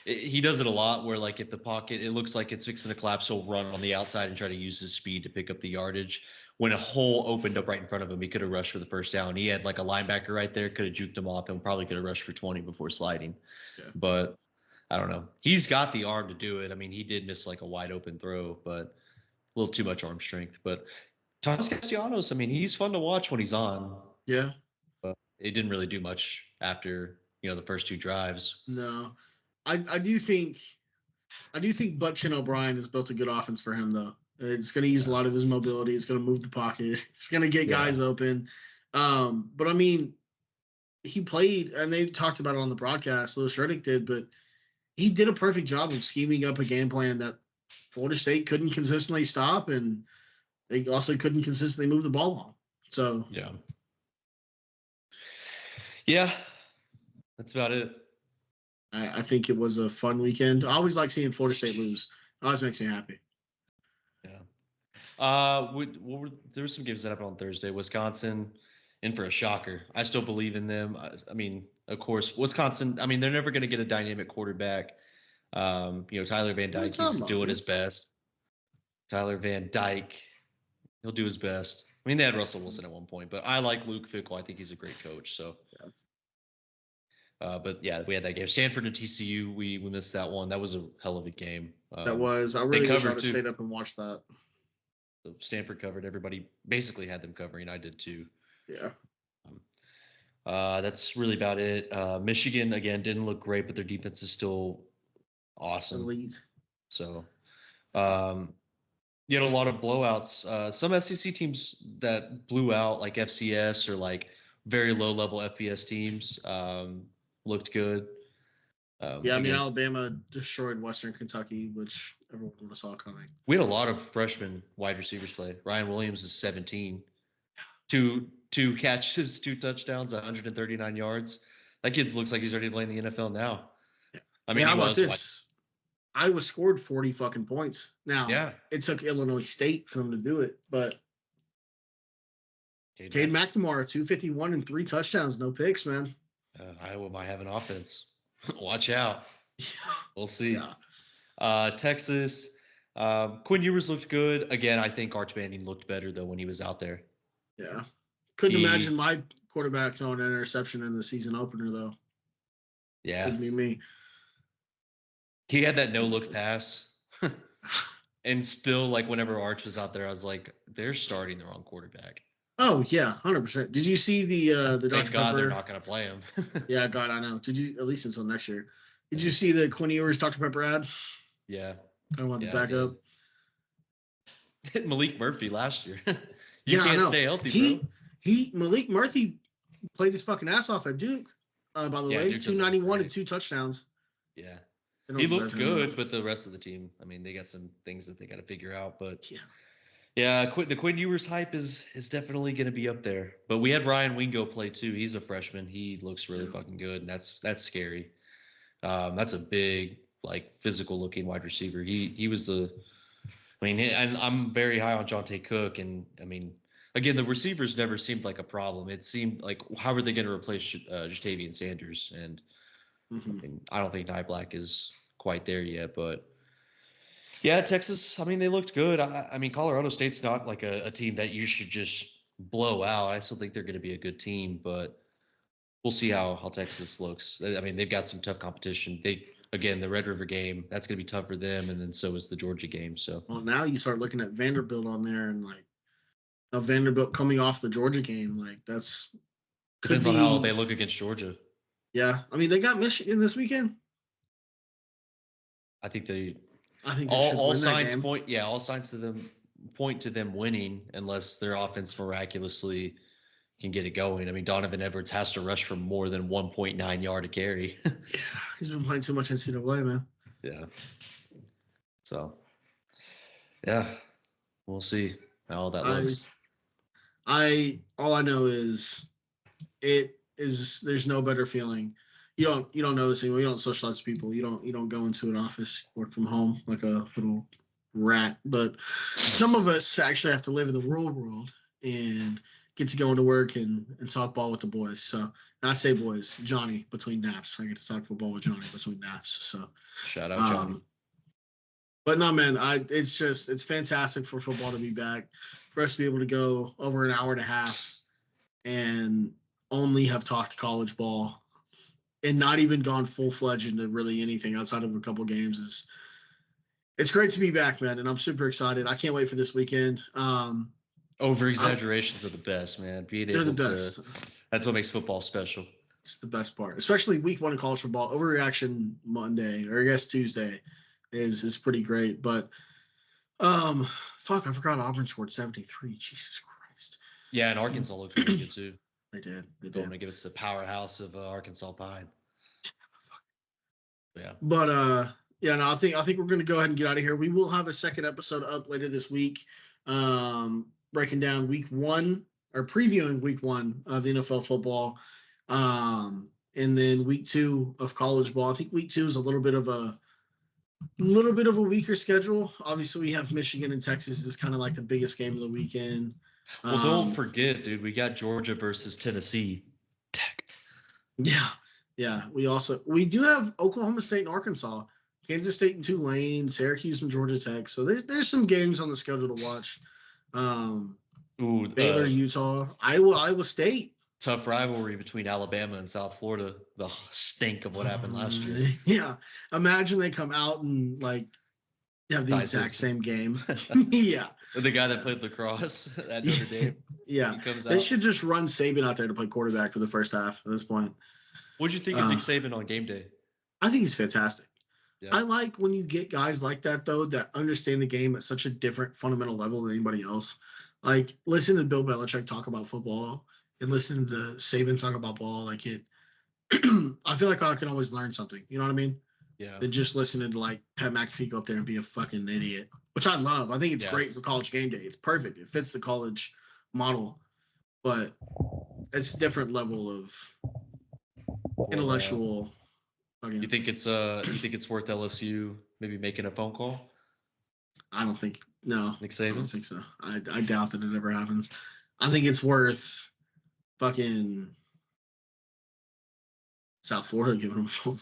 He does it a lot where, like, if the pocket, it looks like it's fixing to collapse, he'll run on the outside and try to use his speed to pick up the yardage. When a hole opened up right in front of him, he could have rushed for the first down. He had like a linebacker right there, could have juked him off, and probably could have rushed for 20 before sliding. Yeah. But I don't know. He's got the arm to do it. I mean, he did miss like a wide open throw, but a little too much arm strength. But Thomas Castellanos, I mean, he's fun to watch when he's on.
Yeah.
But it didn't really do much after, the first 2 drives.
No. I do think Butch and O'Brien has built a good offense for him, though. It's going to use a lot of his mobility. It's going to move the pocket. It's going to get guys open. But I mean, he played, and they talked about it on the broadcast. Louis Riddick did, but he did a perfect job of scheming up a game plan that Florida State couldn't consistently stop, and they also couldn't consistently move the ball on. So
yeah, that's about it.
I think it was a fun weekend. I always like seeing Florida State lose. It always makes me happy.
Yeah. There were some games that happened on Thursday. Wisconsin in for a shocker. I still believe in them. I mean, of course, Wisconsin. I mean, they're never going to get a dynamic quarterback. Tyler Van Dyke, he's doing his best. Tyler Van Dyke, he'll do his best. I mean, they had Russell Wilson at one point, but I like Luke Fickell. I think he's a great coach. So, but yeah, we had that game. Stanford and TCU. We missed that one. That was a hell of a game.
That was. I really wish I would have stayed up and watched that.
So Stanford covered. Everybody basically had them covering. I did too.
Yeah.
That's really about it. Michigan again didn't look great, but their defense is still awesome.
Elite.
So, you had a lot of blowouts. Some SEC teams that blew out, like FCS or like very low level FBS teams, looked good.
Yeah, I mean, Alabama destroyed Western Kentucky, which everyone saw coming.
We had a lot of freshman wide receivers play. Ryan Williams is 17. Two catches, 2 touchdowns, 139 yards. That kid looks like he's ready to play in the NFL now. I mean,
how about this? Iowa scored 40 fucking points. Now, it took Illinois State for them to do it, but Cade McNamara, 251 and 3 touchdowns, no picks, man.
Iowa might have an offense. Watch out.
Yeah.
We'll see. Yeah. Texas, Quinn Ewers looked good. Again, I think Arch Manning looked better, though, when he was out there.
Yeah. Couldn't imagine my quarterback throwing an interception in the season opener, though.
Yeah.
Couldn't be me.
He had that no-look pass. And still, like, whenever Arch was out there, I was like, they're starting the wrong quarterback.
Oh, yeah, 100%. Did you see the Dr.
Thank God
Pepper?
they're not going to play him.
Yeah, God, I know. Did you, at least until next year, did you see the Quinn Ewers Dr. Pepper ad?
Yeah.
I want to back up.
Malik Murphy last year. You can't stay healthy, bro.
Malik Murphy played his fucking ass off at Duke, by the way. Duke 291 and 2 touchdowns.
Yeah. He looked good, but the rest of the team, I mean, they got some things that they got to figure out. But yeah, the Quinn Ewers hype is definitely going to be up there. But we had Ryan Wingo play too. He's a freshman. He looks really fucking good, and that's scary. That's a big, like, physical looking wide receiver. He was and I'm very high on Jonte Cook, and I mean, again, the receivers never seemed like a problem. It seemed like, how are they going to replace Jatavian Sanders? And I mean, I don't think Nye Black is quite there yet, but yeah, Texas, I mean, they looked good. I mean, Colorado State's not like a team that you should just blow out. I still think they're going to be a good team, but we'll see how Texas looks. I mean, they've got some tough competition. Again, the Red River game, that's going to be tough for them, and then so is the Georgia game. So,
well, now you start looking at Vanderbilt on there, and like Vanderbilt coming off the Georgia game, like that's
depends on how they look against Georgia.
Yeah, I mean, they got Michigan this weekend.
I think they
all
signs point. Yeah, all signs point to them winning, unless their offense miraculously can get it going. I mean, Donovan Edwards has to rush for more than 1.9 yard a carry.
Yeah, he's been playing too much NCAA, man.
Yeah. So, yeah, we'll see how that looks.
All I know is there's no better feeling. You don't know this anymore. You don't socialize with people. You don't go into an office, work from home like a little rat. But some of us actually have to live in the real world and get to go into work and talk ball with the boys. So, and I say boys, Johnny between naps. I get to talk football with Johnny between naps. So
shout out Johnny.
But no, man, it's fantastic for football to be back, for us to be able to go over an hour and a half and only have talked college ball and not even gone full-fledged into really anything outside of a couple games. It's great to be back, man, and I'm super excited. I can't wait for this weekend.
Over exaggerations are the best, man.
They're the best.
That's what makes football special.
It's the best part, especially week 1 in college football. Overreaction Monday, or I guess Tuesday, is pretty great. But I forgot Auburn scored 73. Jesus Christ.
Yeah, and Arkansas looked really good too.
They did.
Don't want to give us the powerhouse of Arkansas Pine. Yeah.
But yeah, no, I think we're gonna go ahead and get out of here. We will have a second episode up later this week, breaking down week 1 or previewing week 1 of NFL football, and then week 2 of college ball. I think week 2 is a little bit of a weaker schedule. Obviously, we have Michigan and Texas is kind of like the biggest game of the weekend.
Well, don't forget, dude, we got Georgia versus Tennessee Tech.
Yeah. We do have Oklahoma State and Arkansas, Kansas State and Tulane, Syracuse and Georgia Tech. So there's some games on the schedule to watch.
Ooh,
Baylor, Utah, Iowa State.
Tough rivalry between Alabama and South Florida. The stink of what happened last year.
Yeah. Imagine they come out and like have the exact same game. Yeah.
The guy that played lacrosse at Notre Dame.
Yeah. They should just run Saban out there to play quarterback for the first half at this point.
What'd you think of Nick Saban on game day?
I think he's fantastic. Yeah. I like when you get guys like that, though, that understand the game at such a different fundamental level than anybody else. Like, listen to Bill Belichick talk about football and listen to Saban talk about ball. Like, it, I feel like I can always learn something. You know what I mean?
Yeah.
Than just listening to, like, Pat McAfee go up there and be a fucking idiot, which I love. I think it's great for college game day. It's perfect. It fits the college model. But it's a different level of intellectual.
You think it's worth LSU maybe making a phone call?
I don't think no.
Nick Saban?
I don't think so. I doubt that it ever happens. I think it's worth fucking South Florida giving them a phone.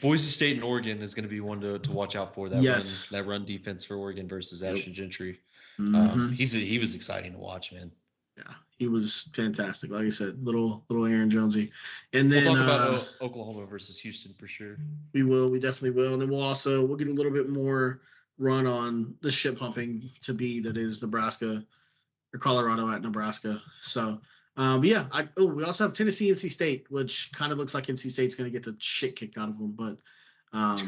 Boise State and Oregon is going to be one to watch out for. That run defense for Oregon versus Ashton Gentry. Mm-hmm. He was exciting to watch, man.
Yeah, he was fantastic. Like I said, little Aaron Jonesy. And then
we'll talk about Oklahoma versus Houston for sure.
We will. We definitely will. And then we'll get a little bit more run on the ship humping to be that is Nebraska or Colorado at Nebraska. So, but yeah. We also have Tennessee, NC State, which kind of looks like NC State's going to get the shit kicked out of them. But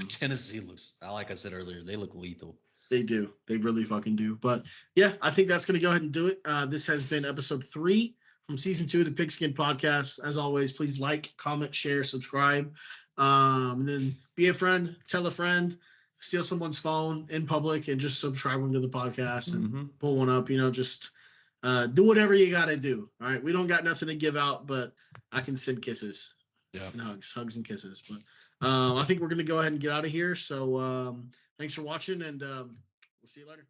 Tennessee looks, like I said earlier, they look lethal.
They do. They really fucking do. But yeah, I think that's going to go ahead and do it. This has been episode 3 from season 2 of the PigSkin podcast. As always, please like, comment, share, subscribe. And then be a friend, tell a friend, steal someone's phone in public and just subscribe them to the podcast and pull one up. Just do whatever you got to do. All right. We don't got nothing to give out, but I can send kisses.
Yeah.
And hugs and kisses. But I think we're going to go ahead and get out of here. So, thanks for watching, and we'll see you later.